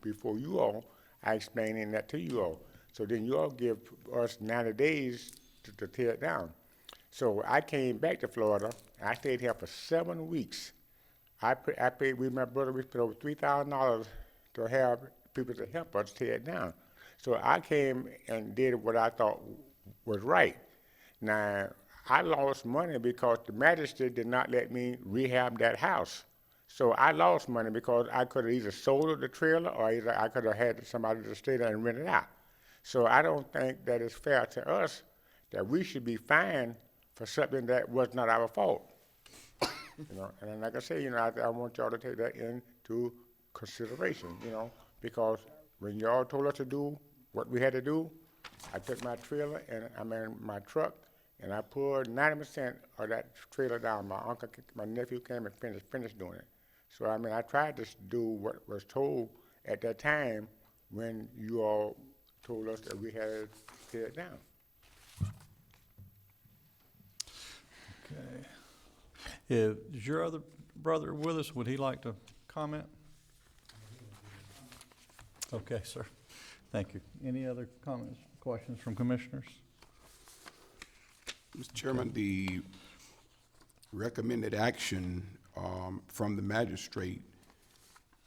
before you all, I explained that to you all. So then you all give us 90 days to tear it down. So I came back to Florida. I stayed here for 7 weeks. I paid with my brother, we paid over $3,000 to have people to help us tear it down. So I came and did what I thought was right. Now, I lost money because the magistrate did not let me rehab that house. So I lost money because I could have either sold the trailer or either I could have had somebody to stay there and rent it out. So I don't think that it's fair to us that we should be fined for something that was not our fault. You know, and then like I say, you know, I want y'all to take that into consideration, you know, because when y'all told us to do what we had to do, I took my trailer and my truck, and I pulled 90% of that trailer down. My nephew came and finished doing it. So I mean, I tried to do what was told at that time when you all told us that we had to tear it down. Okay. Is your other brother with us? Would he like to comment? Okay, sir. Thank you. Any other comments, questions from commissioners? Mr. Chairman, the recommended action from the magistrate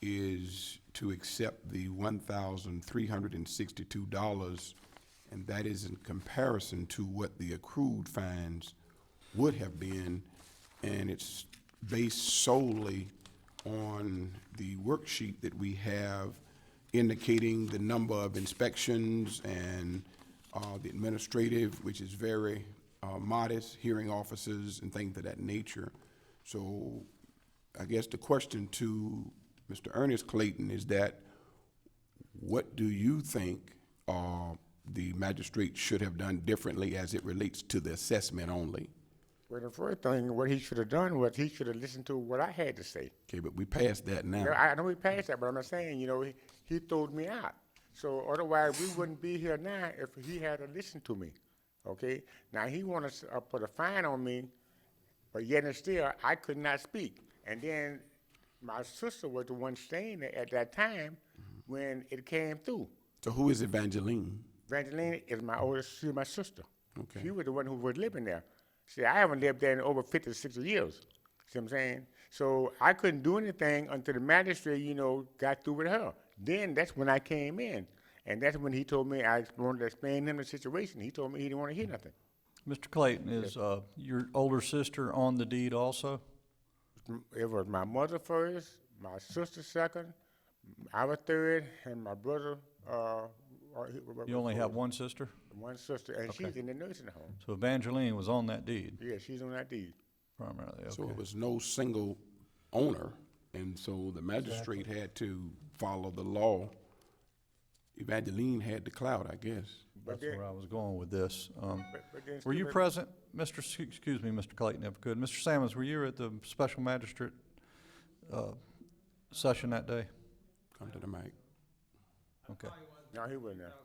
is to accept the $1,362, and that is in comparison to what the accrued fines would have been, and it's based solely on the worksheet that we have indicating the number of inspections and the administrative, which is very modest, hearing officers and things of that nature. So I guess the question to Mr. Ernest Clayton is that, what do you think the magistrate should have done differently as it relates to the assessment only? Well, the first thing, what he should have done was he should have listened to what I had to say. Okay, but we passed that now. Yeah, I know we passed that, but I'm not saying, you know, he throwed me out. So otherwise, we wouldn't be here now if he had to listen to me, okay? Now, he wanted to put a fine on me, but yet and still, I could not speak. And then my sister was the one staying there at that time when it came through. So who is Evangeline? Evangeline is my oldest, she's my sister. Okay. She was the one who was living there. See, I haven't lived there in over 50, 60 years. See what I'm saying? So I couldn't do anything until the magistrate, you know, got through with her. Then that's when I came in. And that's when he told me, I wanted to explain him the situation. He told me he didn't want to hear nothing. Mr. Clayton, is your older sister on the deed also? It was my mother first, my sister second, I was third, and my brother, You only have one sister? one sister, and Okay. she's in the nursing home. So Evangeline was on that deed Yeah, she's on that deed. primarily, So okay. it was no single owner, and so the magistrate had to follow the law. Evangeline had the clout, I guess. But That's where I was going with this. but then Were you still- present, excuse me, Mr. Clayton, if I could. Mr. Sammons, were you at the special magistrate session that day? Come to the mic. Okay. No, he wasn't there.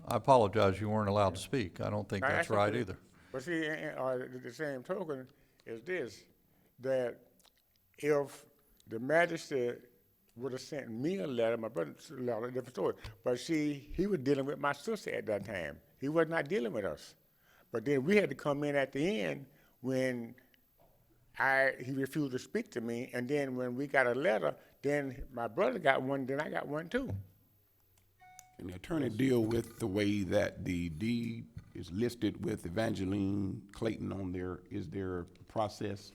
I apologize, you weren't allowed to speak. I don't think No, that's that's right okay. either. But see, the same token is this, that if the magistrate would have sent me a letter, my brother's a letter, different story. But see, he was dealing with my sister at that time. He was not dealing with us. But then we had to come in at the end when he refused to speak to me, and then when we got a letter, then my brother got one, then I got one too. Can the attorney deal with the way that the deed is listed with Evangeline Clayton on there? Is there a process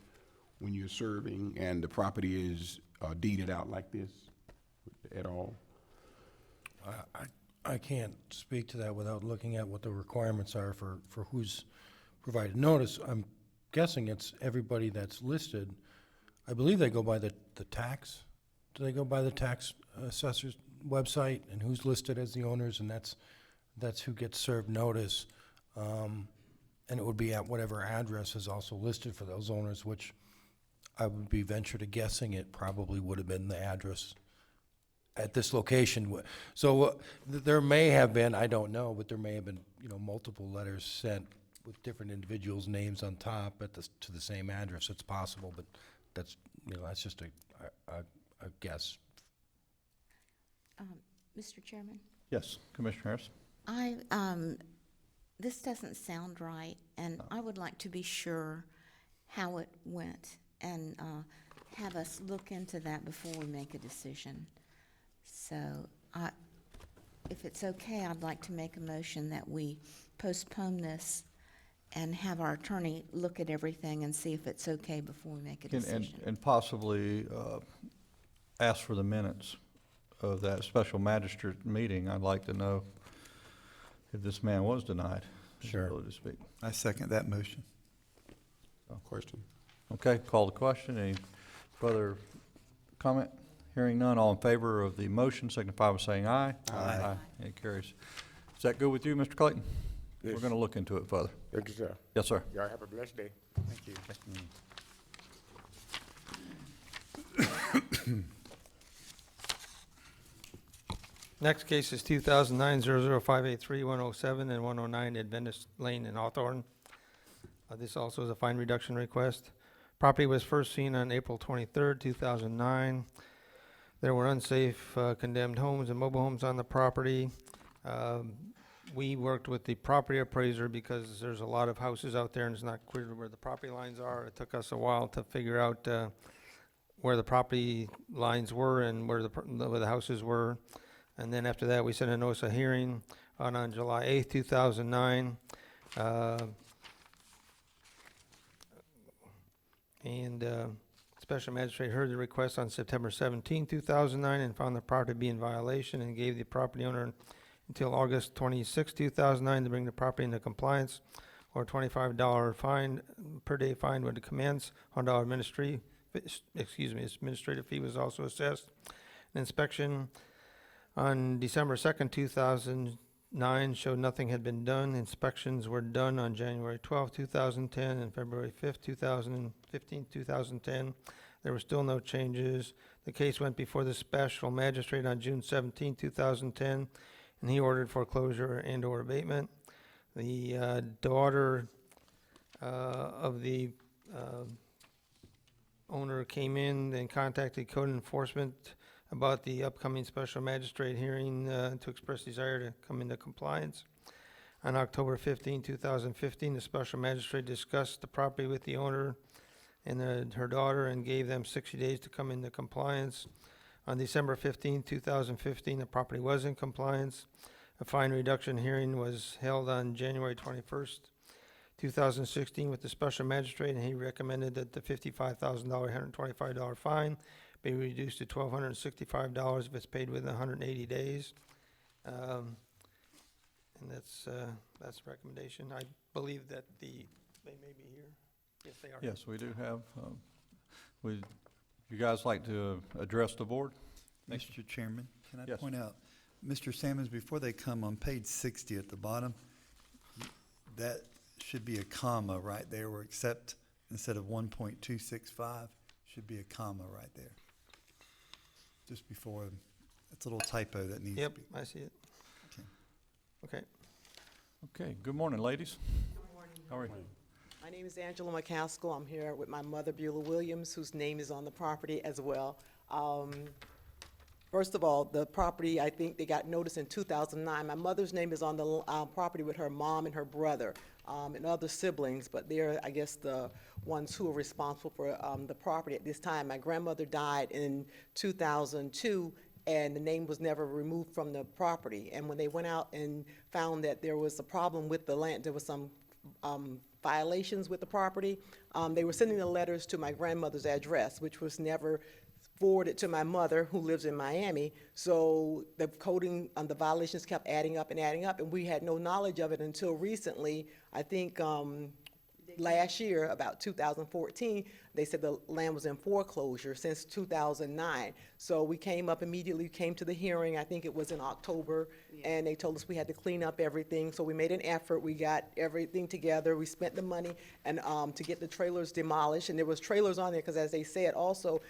when you're serving and the property is deeded out like this at all? I can't speak to that without looking at what the requirements are for who's provided notice. I'm guessing it's everybody that's listed. I believe they go by the tax. Do they go by the tax assessor's website and who's listed as the owners, and that's who gets served notice. And it would be at whatever address is also listed for those owners, which I would be venture to guessing it probably would have been the address at this location. So there may have been, I don't know, but there may have been, multiple letters sent with different individuals' names on top to the same address. It's possible, but that's just a guess. Mr. Chairman, Yes, Commissioner Harris? this doesn't sound right, and I would like to be sure how it went and have us look into that before we make a decision. So if it's okay, I'd like to make a motion that we postpone this and have our attorney look at everything and see if it's okay before we make a decision. And possibly ask for the minutes of that special magistrate meeting. I'd like to know if this man was denied, Sure. so to speak. I second that motion. Question? Okay, call the question. Any further comment? Hearing none, all in favor of the motion signify by saying aye. Aye. It carries. Is that good with you, Mr. Clayton? Yes. We're going to look into it further. Thank you, sir. Yes, sir. Y'all have a blessed day. Thank you. Next case is 2009-00583, 107 and 109 Adventist Lane in Hawthorne. This also is a fine reduction request. Property was first seen on April 23rd, 2009. There were unsafe condemned homes and mobile homes on the property. We worked with the property appraiser because there's a lot of houses out there and it's not clear where the property lines are. It took us a while to figure out where the property lines were and where the houses were. And then after that, we sent a notice of hearing on July 8th, 2009. Special magistrate heard the request on September 17, 2009, and found the property to be in violation and gave the property owner until August 26, 2009 to bring the property into compliance, or a $25 fine per day fine would commence. $100 administrative fee was also assessed. An inspection on December 2nd, 2009 showed nothing had been done. Inspections were done on January 12, 2010 and February 5th, 2010. There were still no changes. The case went before the special magistrate on June 17, 2010, and he ordered foreclosure and or abatement. The daughter of the owner came in and contacted code enforcement about the upcoming special magistrate hearing to express desire to come into compliance. On October 15, 2015, the special magistrate discussed the property with the owner and her daughter and gave them 60 days to come into compliance. On December 15, 2015, the property was in compliance. A fine reduction hearing was held on January 21st, 2016 with the special magistrate, and he recommended that the $55,000, $125 fine be reduced to $1,265 if it's paid within 180 days. And that's the recommendation. I believe that they may be here. Yes, they are. Yes, we do have, you guys like to address the board? Mr. Chairman, can I Yes. point out, Mr. Sammons, before they come on page 60 at the bottom, that should be a comma right there, where except instead of 1.265, should be a comma right there. Just before, it's a little typo that needs to Yep, be. I see it. Okay. Okay, good morning, ladies. Good morning. How are you? My name is Angela McCaskill. I'm here with my mother, Beulah Williams, whose name is on the property as well. First of all, the property, I think they got notice in 2009. My mother's name is on the property with her mom and her brother and other siblings, but they're, I guess, the ones who are responsible for the property at this time. My grandmother died in 2002, and the name was never removed from the property. And when they went out and found that there was a problem with the land, there was some violations with the property, they were sending the letters to my grandmother's address, which was never forwarded to my mother, who lives in Miami. So the coding on the violations kept adding up, and we had no knowledge of it until recently. I think last year, about 2014, they said the land was in foreclosure since 2009. So we came up immediately, came to the hearing, I think it was in October, and they told us we had to clean up everything. So we made an effort, we got everything together, we spent the money and to get the trailers demolished. And there was trailers on there, because as they said also,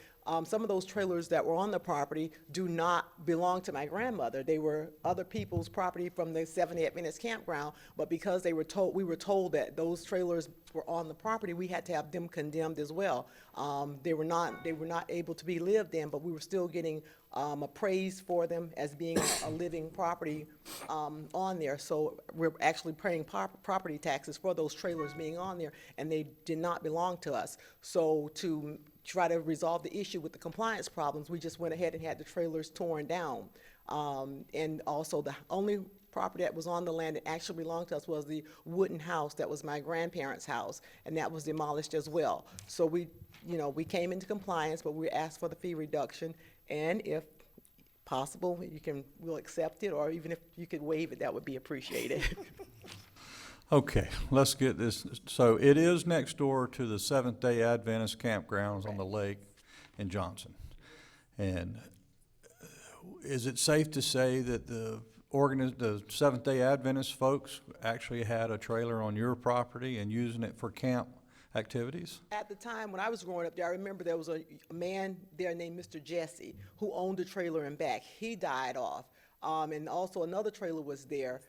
some of those trailers that were on the property do not belong to my grandmother. They were other people's property from the Seventh-day Adventist campground, but because we were told that those trailers were on the property, we had to have them condemned as well. They were not able to be lived in, but we were still getting appraised for them as being a living property on there. So we're actually paying property taxes for those trailers being on there, and they did not belong to us. So to try to resolve the issue with the compliance problems, we just went ahead and had the trailers torn down. And also the only property that was on the land that actually belonged to us was the wooden house that was my grandparents' house, and that was demolished as well. So we came into compliance, but we asked for the fee reduction, and if possible, we'll accept it, or even if you could waive it, that would be appreciated. Okay, let's get this. So it is next door to the Seventh-day Adventist campgrounds on the lake in Johnson. And is it safe to say that the Seventh-day Adventist folks actually had a trailer on your property and using it for camp activities? At the time when I was growing up there, I remember there was a man there named Mr. Jesse who owned a trailer in back. He died off. And also another trailer was there,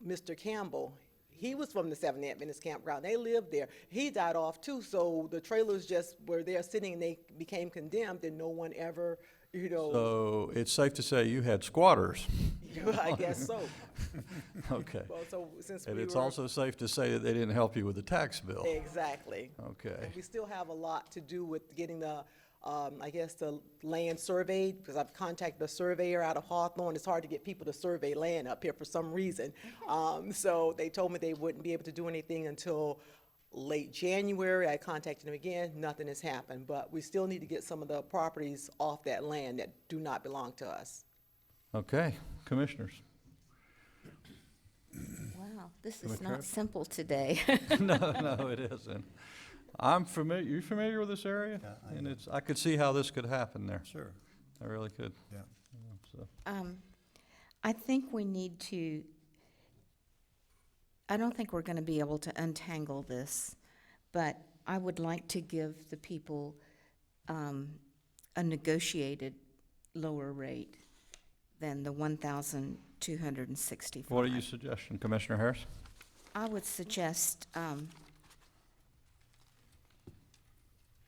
Mr. Campbell. He was from the Seventh-day Adventist campground. They lived there. He died off too, so the trailers just were there sitting and they became condemned, and no one ever, So it's safe to say you had squatters. I guess so. Okay. Well, so since And we it's were- also safe to say that they didn't help you with the tax bill. Exactly. Okay. And we still have a lot to do with getting the the land surveyed, because I've contacted a surveyor out of Hawthorne. It's hard to get people to survey land up here for some reason. So they told me they wouldn't be able to do anything until late January. I contacted them again, nothing has happened, but we still need to get some of the properties off that land that do not belong to us. Okay, commissioners. Wow, this is Commissioner? not simple today. No, it isn't. I'm familiar, you familiar with this area? Yeah, I And am. I could see how this could happen there. Sure. I really could. Yeah. So, I think we need to, I don't think we're going to be able to untangle this, but I would like to give the people a negotiated lower rate than the $1,265. what are you suggesting, Commissioner Harris? I would suggest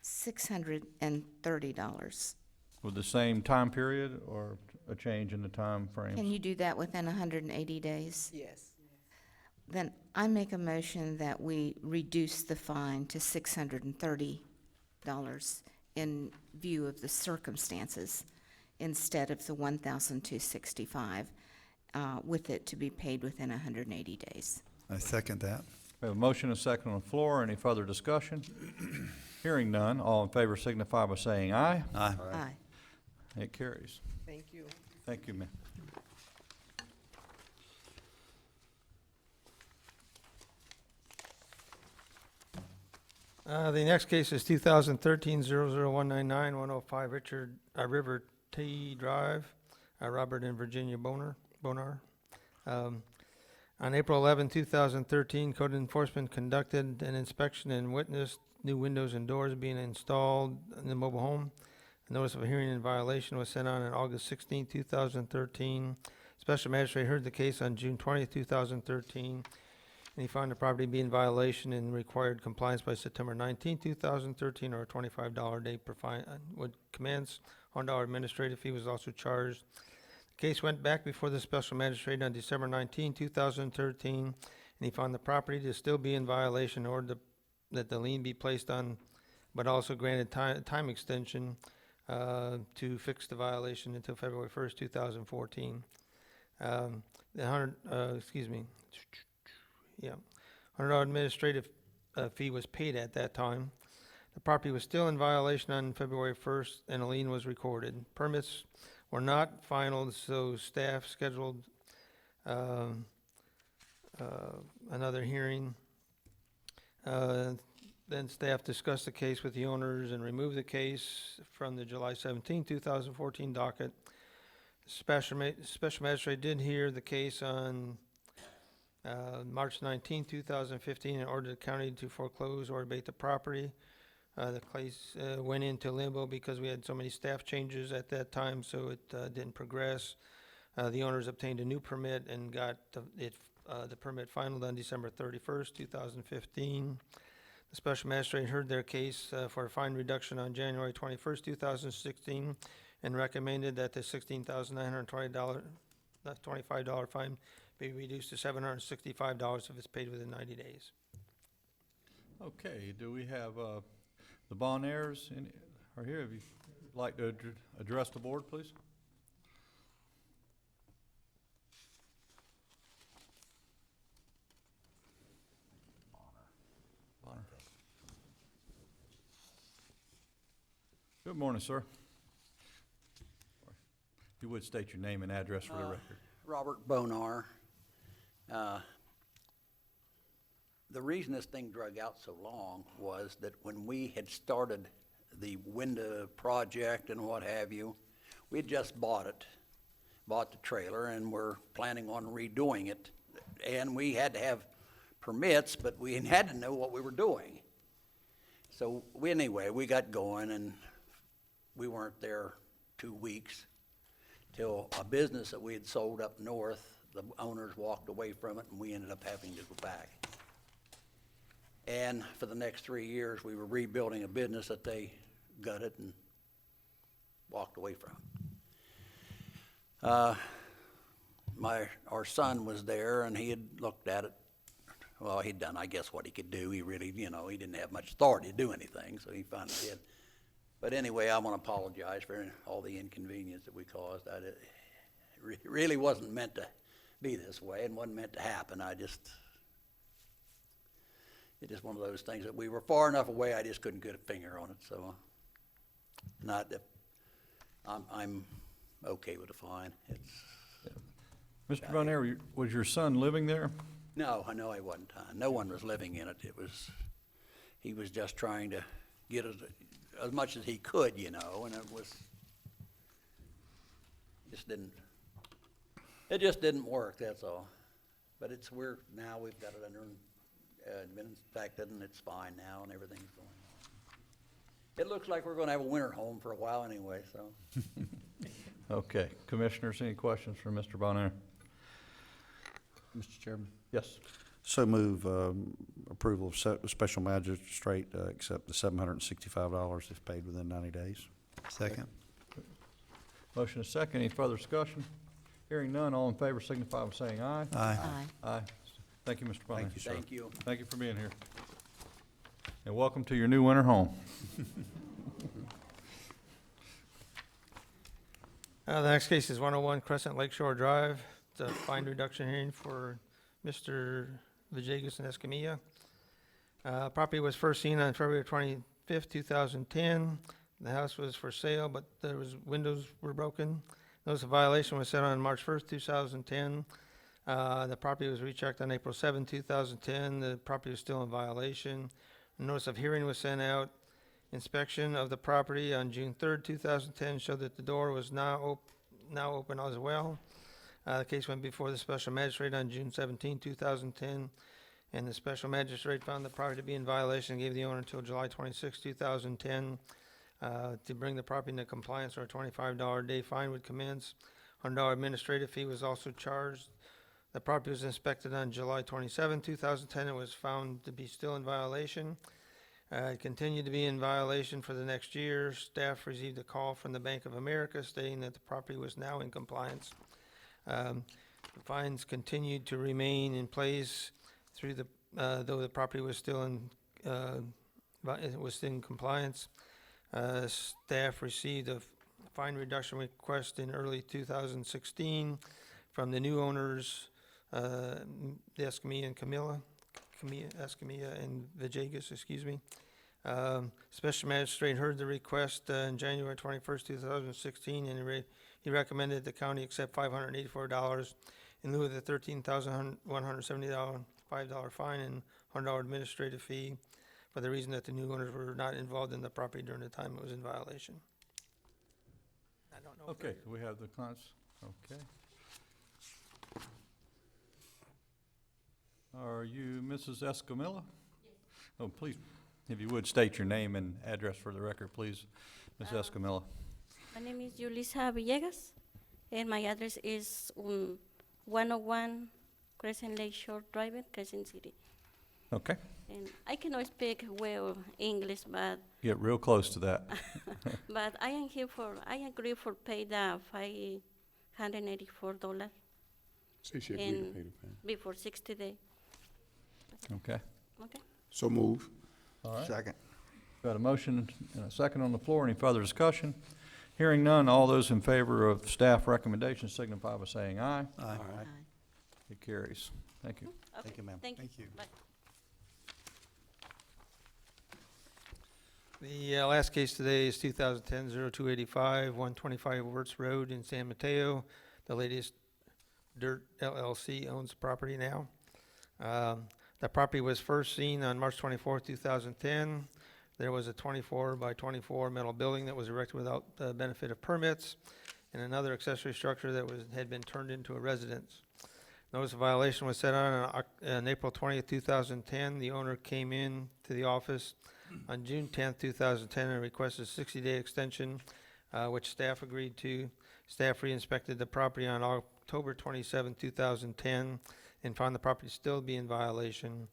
$630. With the same time period or a change in the time frames? Can you do that within 180 days? Yes. Then I make a motion that we reduce the fine to $630 in view of the circumstances, instead of the $1,265, with it to be paid within 180 days. I second that. We have a motion and a second on the floor. Any further discussion? Hearing none, all in favor signify by saying aye. Aye. Aye. It carries. Thank you. Thank you, ma'am. The next case is 2013-00199, 105 River T Drive, Robert and Virginia Bonar. On April 11, 2013, code enforcement conducted an inspection and witnessed new windows and doors being installed in the mobile home. A notice of a hearing in violation was sent on August 16, 2013. Special magistrate heard the case on June 20, 2013, and he found the property to be in violation and required compliance by September 19, 2013, or a $25 day per fine would commence. $100 administrative fee was also charged. The case went back before the special magistrate on December 19, 2013, and he found the property to still be in violation, in order that the lien be placed on, but also granted time extension to fix the violation until February 1st, 2014. The $100 administrative fee was paid at that time. The property was still in violation on February 1st, and a lien was recorded. Permits were not final, so staff scheduled another hearing Then staff discussed the case with the owners and removed the case from the July 17, 2014 docket. Special magistrate did hear the case on March 19, 2015, and ordered the county to foreclose or abate the property. The case went into limbo because we had so many staff changes at that time, so it didn't progress. The owners obtained a new permit and got the permit finalized on December 31st, 2015. The special magistrate heard their case for a fine reduction on January 21st, 2016, and recommended that the $16,925 fine be reduced to $765 if it's paid within 90 days. Okay, do we have the Bon Airs are here? If you'd like to address the board, please. Bonner. Good morning, sir. You would state your name and address for the record. Robert Bonar. The reason this thing drug out so long was that when we had started the window project and what have you, we had just bought the trailer, and we're planning on redoing it. And we had to have permits, but we had to know what we were doing. So anyway, we got going, and we weren't there 2 weeks till a business that we had sold up north, the owners walked away from it, and we ended up having to go back. And for the next 3 years, we were rebuilding a business that they gutted and walked away from. Our son was there, and he had looked at it. Well, he'd done, I guess, what he could do. He really, he didn't have much authority to do anything, so he finally did. But anyway, I want to apologize for all the inconvenience that we caused. It really wasn't meant to be this way and wasn't meant to happen. It's just one of those things that we were far enough away, I just couldn't get a finger on it. So I'm okay with the fine. Mr. Bon Air, was your son living there? No, I know he wasn't. No one was living in it. He was just trying to get as much as he could, and it just didn't work, that's all. But we've got it under, been inspected, and it's fine now, and everything's going on. It looks like we're gonna have a winter home for a while anyway, so. Okay, commissioners, any questions for Mr. Bon Air? Mr. Chairman? Yes. So move approval of special magistrate, accept the $765 if paid within 90 days. Second. Motion is second. Any further discussion? Hearing none, all in favor signify by saying aye. Aye. Aye. Thank you, Mr. Bon Air. Thank you, sir. Thank you. Thank you for being here. And welcome to your new winter home. The next case is 101 Crescent Lakeshore Drive. It's a fine reduction hearing for Mr. Villegas and Escamilla. Property was first seen on February 25th, 2010. The house was for sale, but windows were broken. Notice of violation was sent on March 1st, 2010. The property was rechecked on April 7, 2010. The property was still in violation. A notice of hearing was sent out. Inspection of the property on June 3rd, 2010 showed that the door was now open as well. The case went before the special magistrate on June 17, 2010, and the special magistrate found the property to be in violation and gave the owner until July 26, 2010 to bring the property into compliance, or a $25 a day fine would commence. $100 administrative fee was also charged. The property was inspected on July 27, 2010, and was found to be still in violation. It continued to be in violation for the next year. Staff received a call from the Bank of America stating that the property was now in compliance. The fines continued to remain in place through though the property was still in compliance. Staff received a fine reduction request in early 2016 from the new owners, the Escamilla and Villegas, excuse me. Special magistrate heard the request on January 21st, 2016, and he recommended the county accept $584 in lieu of the $13,170 $5 fine and $100 administrative fee for the reason that the new owners were not involved in the property during the time it was in violation. I don't know. if Okay, we have the clients, okay. Are you Mrs. Escamilla? Yes. Oh, please, if you would, state your name and address for the record, please, Ms. Escamilla. My name is Julissa Villegas, and my address is 101 Crescent Lake Shore Drive, Crescent City. Okay, And I cannot speak well English, but get real close to that. but I agree for pay the $584 Say she agreed to and pay the fine. before 60 days. Okay, Okay. So move. all right. Second. Got a motion and a second on the floor. Any further discussion? Hearing none, all those in favor of staff recommendations signify by saying aye. Aye. It carries. Thank you. Okay. Thank you, ma'am. Thank you. Thank you. Bye. The last case today is 2010-0285, 125 Wirtz Road in San Mateo. The latest Dirt LLC owns the property now. The property was first seen on March 24th, 2010. There was a 24 by 24 metal building that was erected without the benefit of permits, and another accessory structure that had been turned into a residence. Notice of violation was set on April 20th, 2010. The owner came in to the office on June 10th, 2010, and requested a 60-day extension, which staff agreed to. Staff re-inspected the property on October 27, 2010, and found the property still be in violation.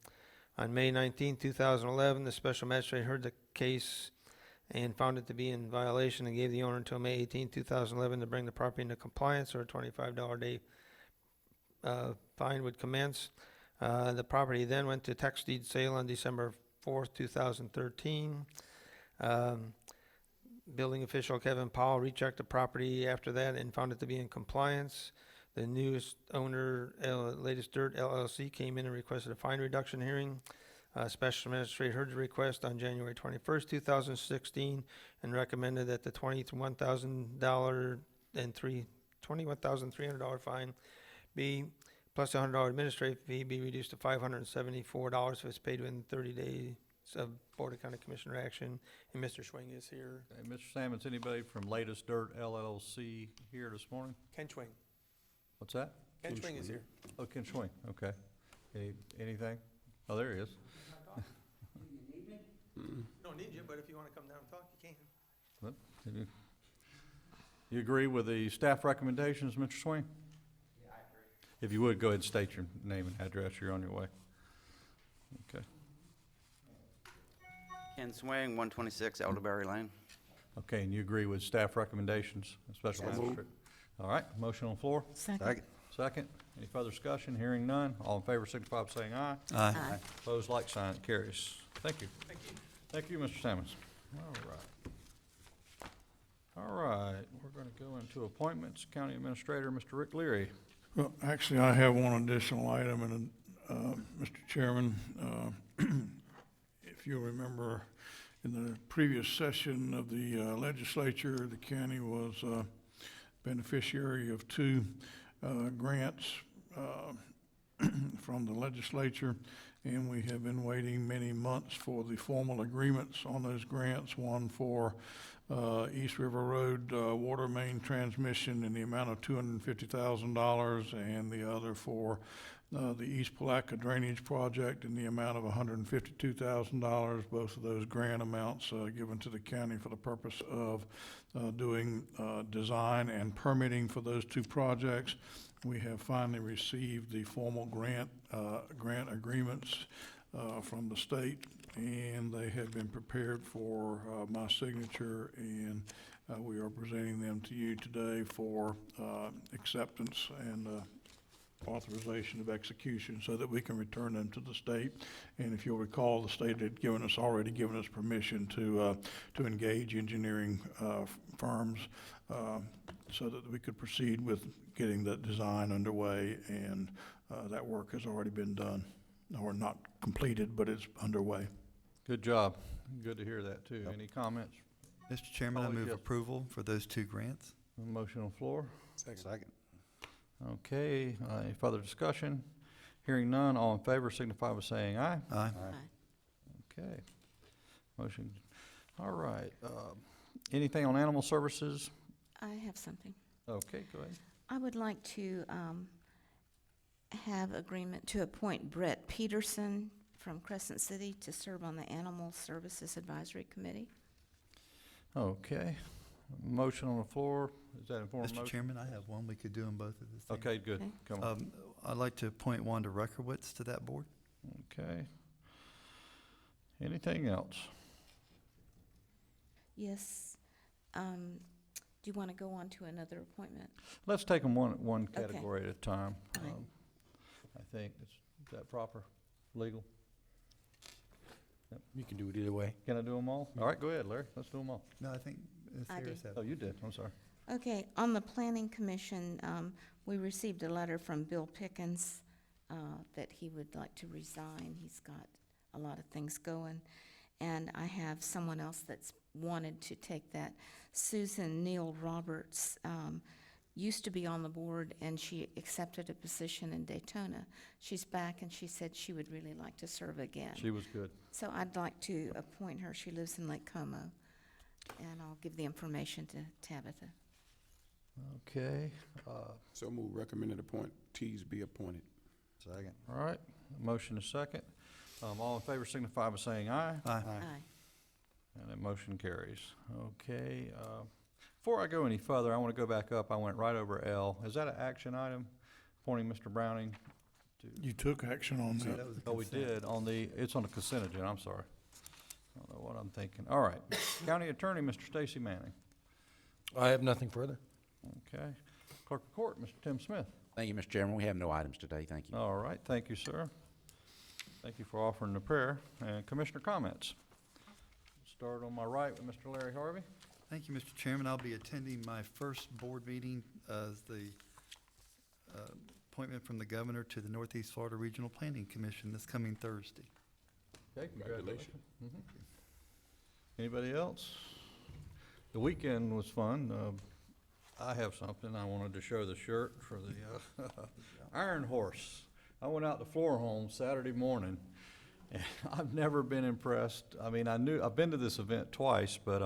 On May 19, 2011, the special magistrate heard the case and found it to be in violation and gave the owner until May 18, 2011 to bring the property into compliance, or a $25 day fine would commence. The property then went to tax deed sale on December 4th, 2013. Building official Kevin Powell rechecked the property after that and found it to be in compliance. The newest owner, Latest Dirt LLC, came in and requested a fine reduction hearing. Special magistrate heard the request on January 21st, 2016, and recommended that the $21,300 fine be, plus a $100 administrative fee, be reduced to $574 if it's paid within 30 days of Board of County Commissioner action. And Mr. Schwing is here. Hey, Mr. Sammons, anybody from Latest Dirt LLC here this morning? Ken Schwing. What's that? Ken Schwing is here. Oh, Ken Schwing, okay. Anything? Oh, there he is. Don't need you, but if you want to come down and talk, you can. Well, you agree with the staff recommendations, Mr. Swain? Yeah, I agree. If you would, go ahead and state your name and address. You're on your way. Okay. Ken Swing, 126 Elderberry Lane. Okay, and you agree with staff recommendations, Special Magistrate? All right, motion on the floor? Second. Second. Any further discussion? Hearing none. All in favor signify by saying aye. Aye. Aye. Opposed, like sign. It carries. Thank you. Thank you. Thank you, Mr. Sammons. All right. All right, we're going to go into appointments. County Administrator, Mr. Rick Leary. Well, actually, I have one additional item, and, Mr. Chairman, if you'll remember, in the previous session of the legislature, the county was beneficiary of two grants from the legislature, and we have been waiting many months for the formal agreements on those grants, one for East River Road water main transmission in the amount of $250,000, and the other for the East Palatka Drainage Project in the amount of $152,000. Both of those grant amounts given to the county for the purpose of doing design and permitting for those two projects. We have finally received the formal grant agreements from the state, and they have been prepared for my signature, and we are presenting them to you today for acceptance and authorization of execution so that we can return them to the state. And if you'll recall, the state had already given us permission to engage engineering firms so that we could proceed with getting that design underway, and that work has already been done, or not completed, but it's underway. Good job. Good to hear that, too. Any comments? Mr. Chairman, I Oh, move yes. approval for those two grants. Motion on the floor. Second. Okay, any further discussion? Hearing none, all in favor signify by saying aye. Aye. Okay. Motion, all right. Anything on animal services? I have something. Okay, go ahead. I would like to have agreement to appoint Brett Peterson from Crescent City to serve on the Animal Services Advisory Committee. Okay. Motion on the floor. Is that in form of Mr. motion? Chairman, I have one. We could do them both at the same. Okay, good. Okay. Come on. I'd like to appoint Wanda Rekowitz to that board. Okay. Anything else? Yes. Do you want to go on to another appointment? Let's take them one Okay. category at a time. Fine. I think, is that proper, legal? You can do it either way. Can I do them all? All right, go ahead, Larry, let's do them all. No, I think Ms. I Harris do. had. Oh, you did, I'm sorry. Okay, on the Planning Commission, we received a letter from Bill Pickens that he would like to resign. He's got a lot of things going. And I have someone else that's wanted to take that. Susan Neal Roberts used to be on the board, and she accepted a position in Daytona. She's back, and she said she would really like to serve again. She was good. So I'd like to appoint her. She lives in Lake Como, and I'll give the information to Tabitha. Okay, So move recommended appointees be appointed. Second. all right, motion is second. All in favor signify by saying aye. Aye. Aye. And that motion carries. Okay, before I go any further, I want to go back up. I went right over L. Is that an action item, appointing Mr. Browning to? You took action on So that. that was a Oh, we consent. did, it's on the consent agenda, I'm sorry. I don't know what I'm thinking. All right, County Attorney, Mr. Stacy Manning. I have nothing further. Okay. Clerk of Court, Mr. Tim Smith. Thank you, Mr. Chairman. We have no items today. Thank you. All right, thank you, sir. Thank you for offering the prayer. And Commissioner comments. Start on my right with Mr. Larry Harvey. Thank you, Mr. Chairman. I'll be attending my first board meeting as the appointment from the governor to the Northeast Florida Regional Planning Commission this coming Thursday. Okay, congratulations. Mhm. Anybody else? The weekend was fun. I have something. I wanted to show the shirt for the Iron Horse. I went out to Floor Home Saturday morning, and I've never been impressed. I mean, I've been to this event twice, but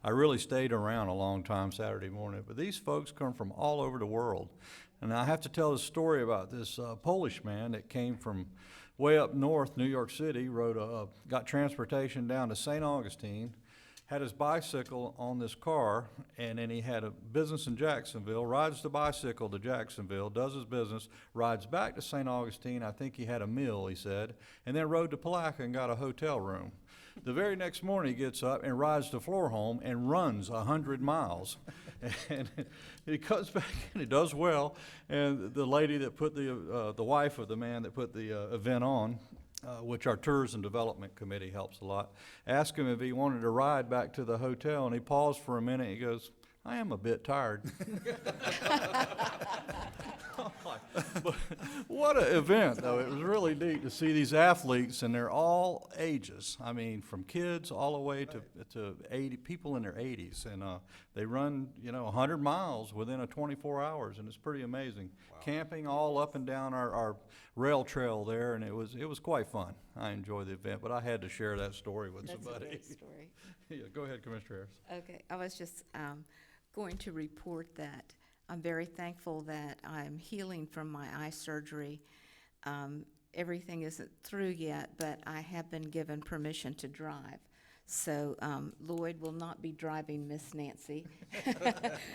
I really stayed around a long time Saturday morning. But these folks come from all over the world. And I have to tell the story about this Polish man that came from way up north, New York City, got transportation down to St. Augustine, had his bicycle on this car, and then he had a business in Jacksonville, rides the bicycle to Jacksonville, does his business, rides back to St. Augustine. I think he had a meal, he said, and then rode to Palaca and got a hotel room. The very next morning, he gets up and rides to Floor Home and runs 100 miles. And he comes back and he does well. And the lady that put the wife of the man that put the event on, which our Tourism Development Committee helps a lot, asked him if he wanted to ride back to the hotel, and he paused for a minute. He goes, "I am a bit tired." But what an event, though. It was really neat to see these athletes, and they're all ages. I mean, from kids all the way to 80 people in their 80s, and they run 100 miles within 24 hours, and it's pretty amazing. Wow. Camping all up and down our rail trail there, and it was quite fun. I enjoyed the event, but I had to share that story with somebody. That's a great story. Yeah, go ahead, Commissioner Harris. Okay, I was just going to report that I'm very thankful that I'm healing from my eye surgery. Everything isn't through yet, but I have been given permission to drive. So Lloyd will not be driving Miss Nancy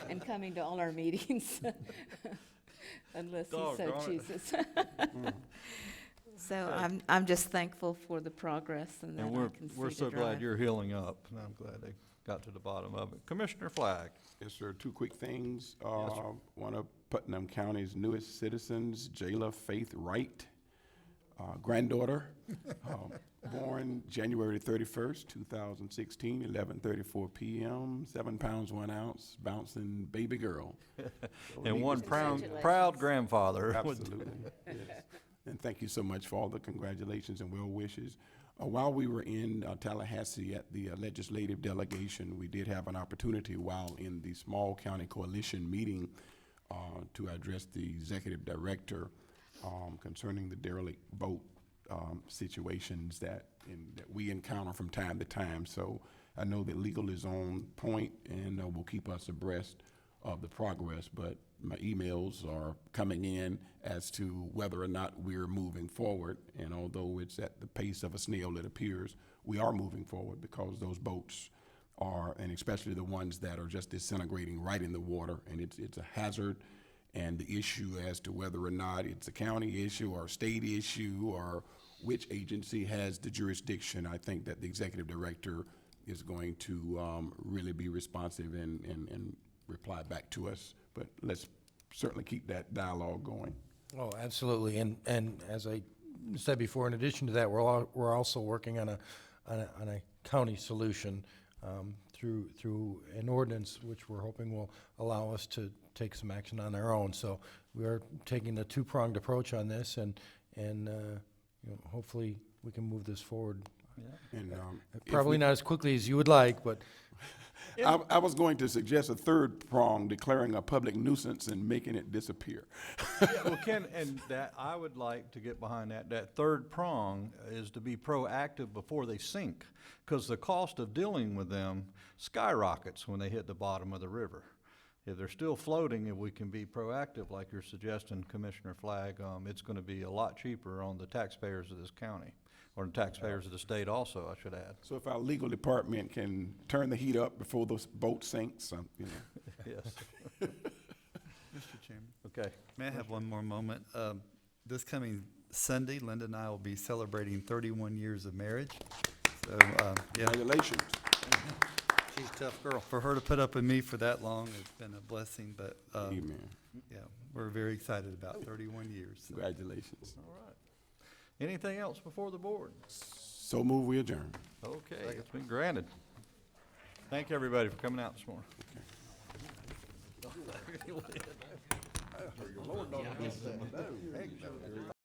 and coming to all our meetings unless he so Doggone it. chooses. So I'm just thankful for the progress and that And I can see we're to so glad drive. you're healing up, and I'm glad they got to the bottom of it. Commissioner Flagg. Yes, sir. Two quick things. Yes, sir. One of Putnam County's newest citizens, Jayla Faith Wright, granddaughter, born January 31st, 2016, 11:34 p.m., 7 pounds 1 ounce, bouncing baby girl. So And one needless to say- proud grandfather. Absolutely, yes. And thank you so much for all the congratulations and well wishes. While we were in Tallahassee at the legislative delegation, we did have an opportunity while in the Small County Coalition meeting to address the executive director concerning the derelict boat situations that we encounter from time to time. So I know that legal is on point and will keep us abreast of the progress, but my emails are coming in as to whether or not we're moving forward. And although it's at the pace of a snail, it appears we are moving forward, because those boats are, and especially the ones that are just disintegrating right in the water, and it's a hazard. And the issue as to whether or not it's a county issue or a state issue or which agency has the jurisdiction, I think that the executive director is going to really be responsive and reply back to us. But let's certainly keep that dialogue going. Oh, absolutely. And as I said before, in addition to that, we're also working on a county solution through an ordinance, which we're hoping will allow us to take some action on our own. So we are taking a two-pronged approach on this, and hopefully we can move this forward. Yeah. And Probably not as quickly as you would like, but I was going to suggest a third prong, declaring a public nuisance and making it disappear. Yeah, well, Ken, and that, I would like to get behind that. That third prong is to be proactive before they sink, because the cost of dealing with them skyrockets when they hit the bottom of the river. If they're still floating, if we can be proactive, like you're suggesting, Commissioner Flagg, it's gonna be a lot cheaper on the taxpayers of this county, or the taxpayers of the state also, I should add. So if our legal department can turn the heat up before those boat sinks, Yes. Mr. Chairman. Okay. May I have one more moment? This coming Sunday, Linda and I will be celebrating 31 years of marriage. So, yeah. Congratulations. She's a tough girl. For her to put up with me for that long has been a blessing, but, Amen. yeah, we're very excited about 31 years. So. Congratulations. All right. Anything else before the board? So move, we adjourn. Okay, it's been granted. Thank you, everybody, for coming out this morning. Lord knows what to do.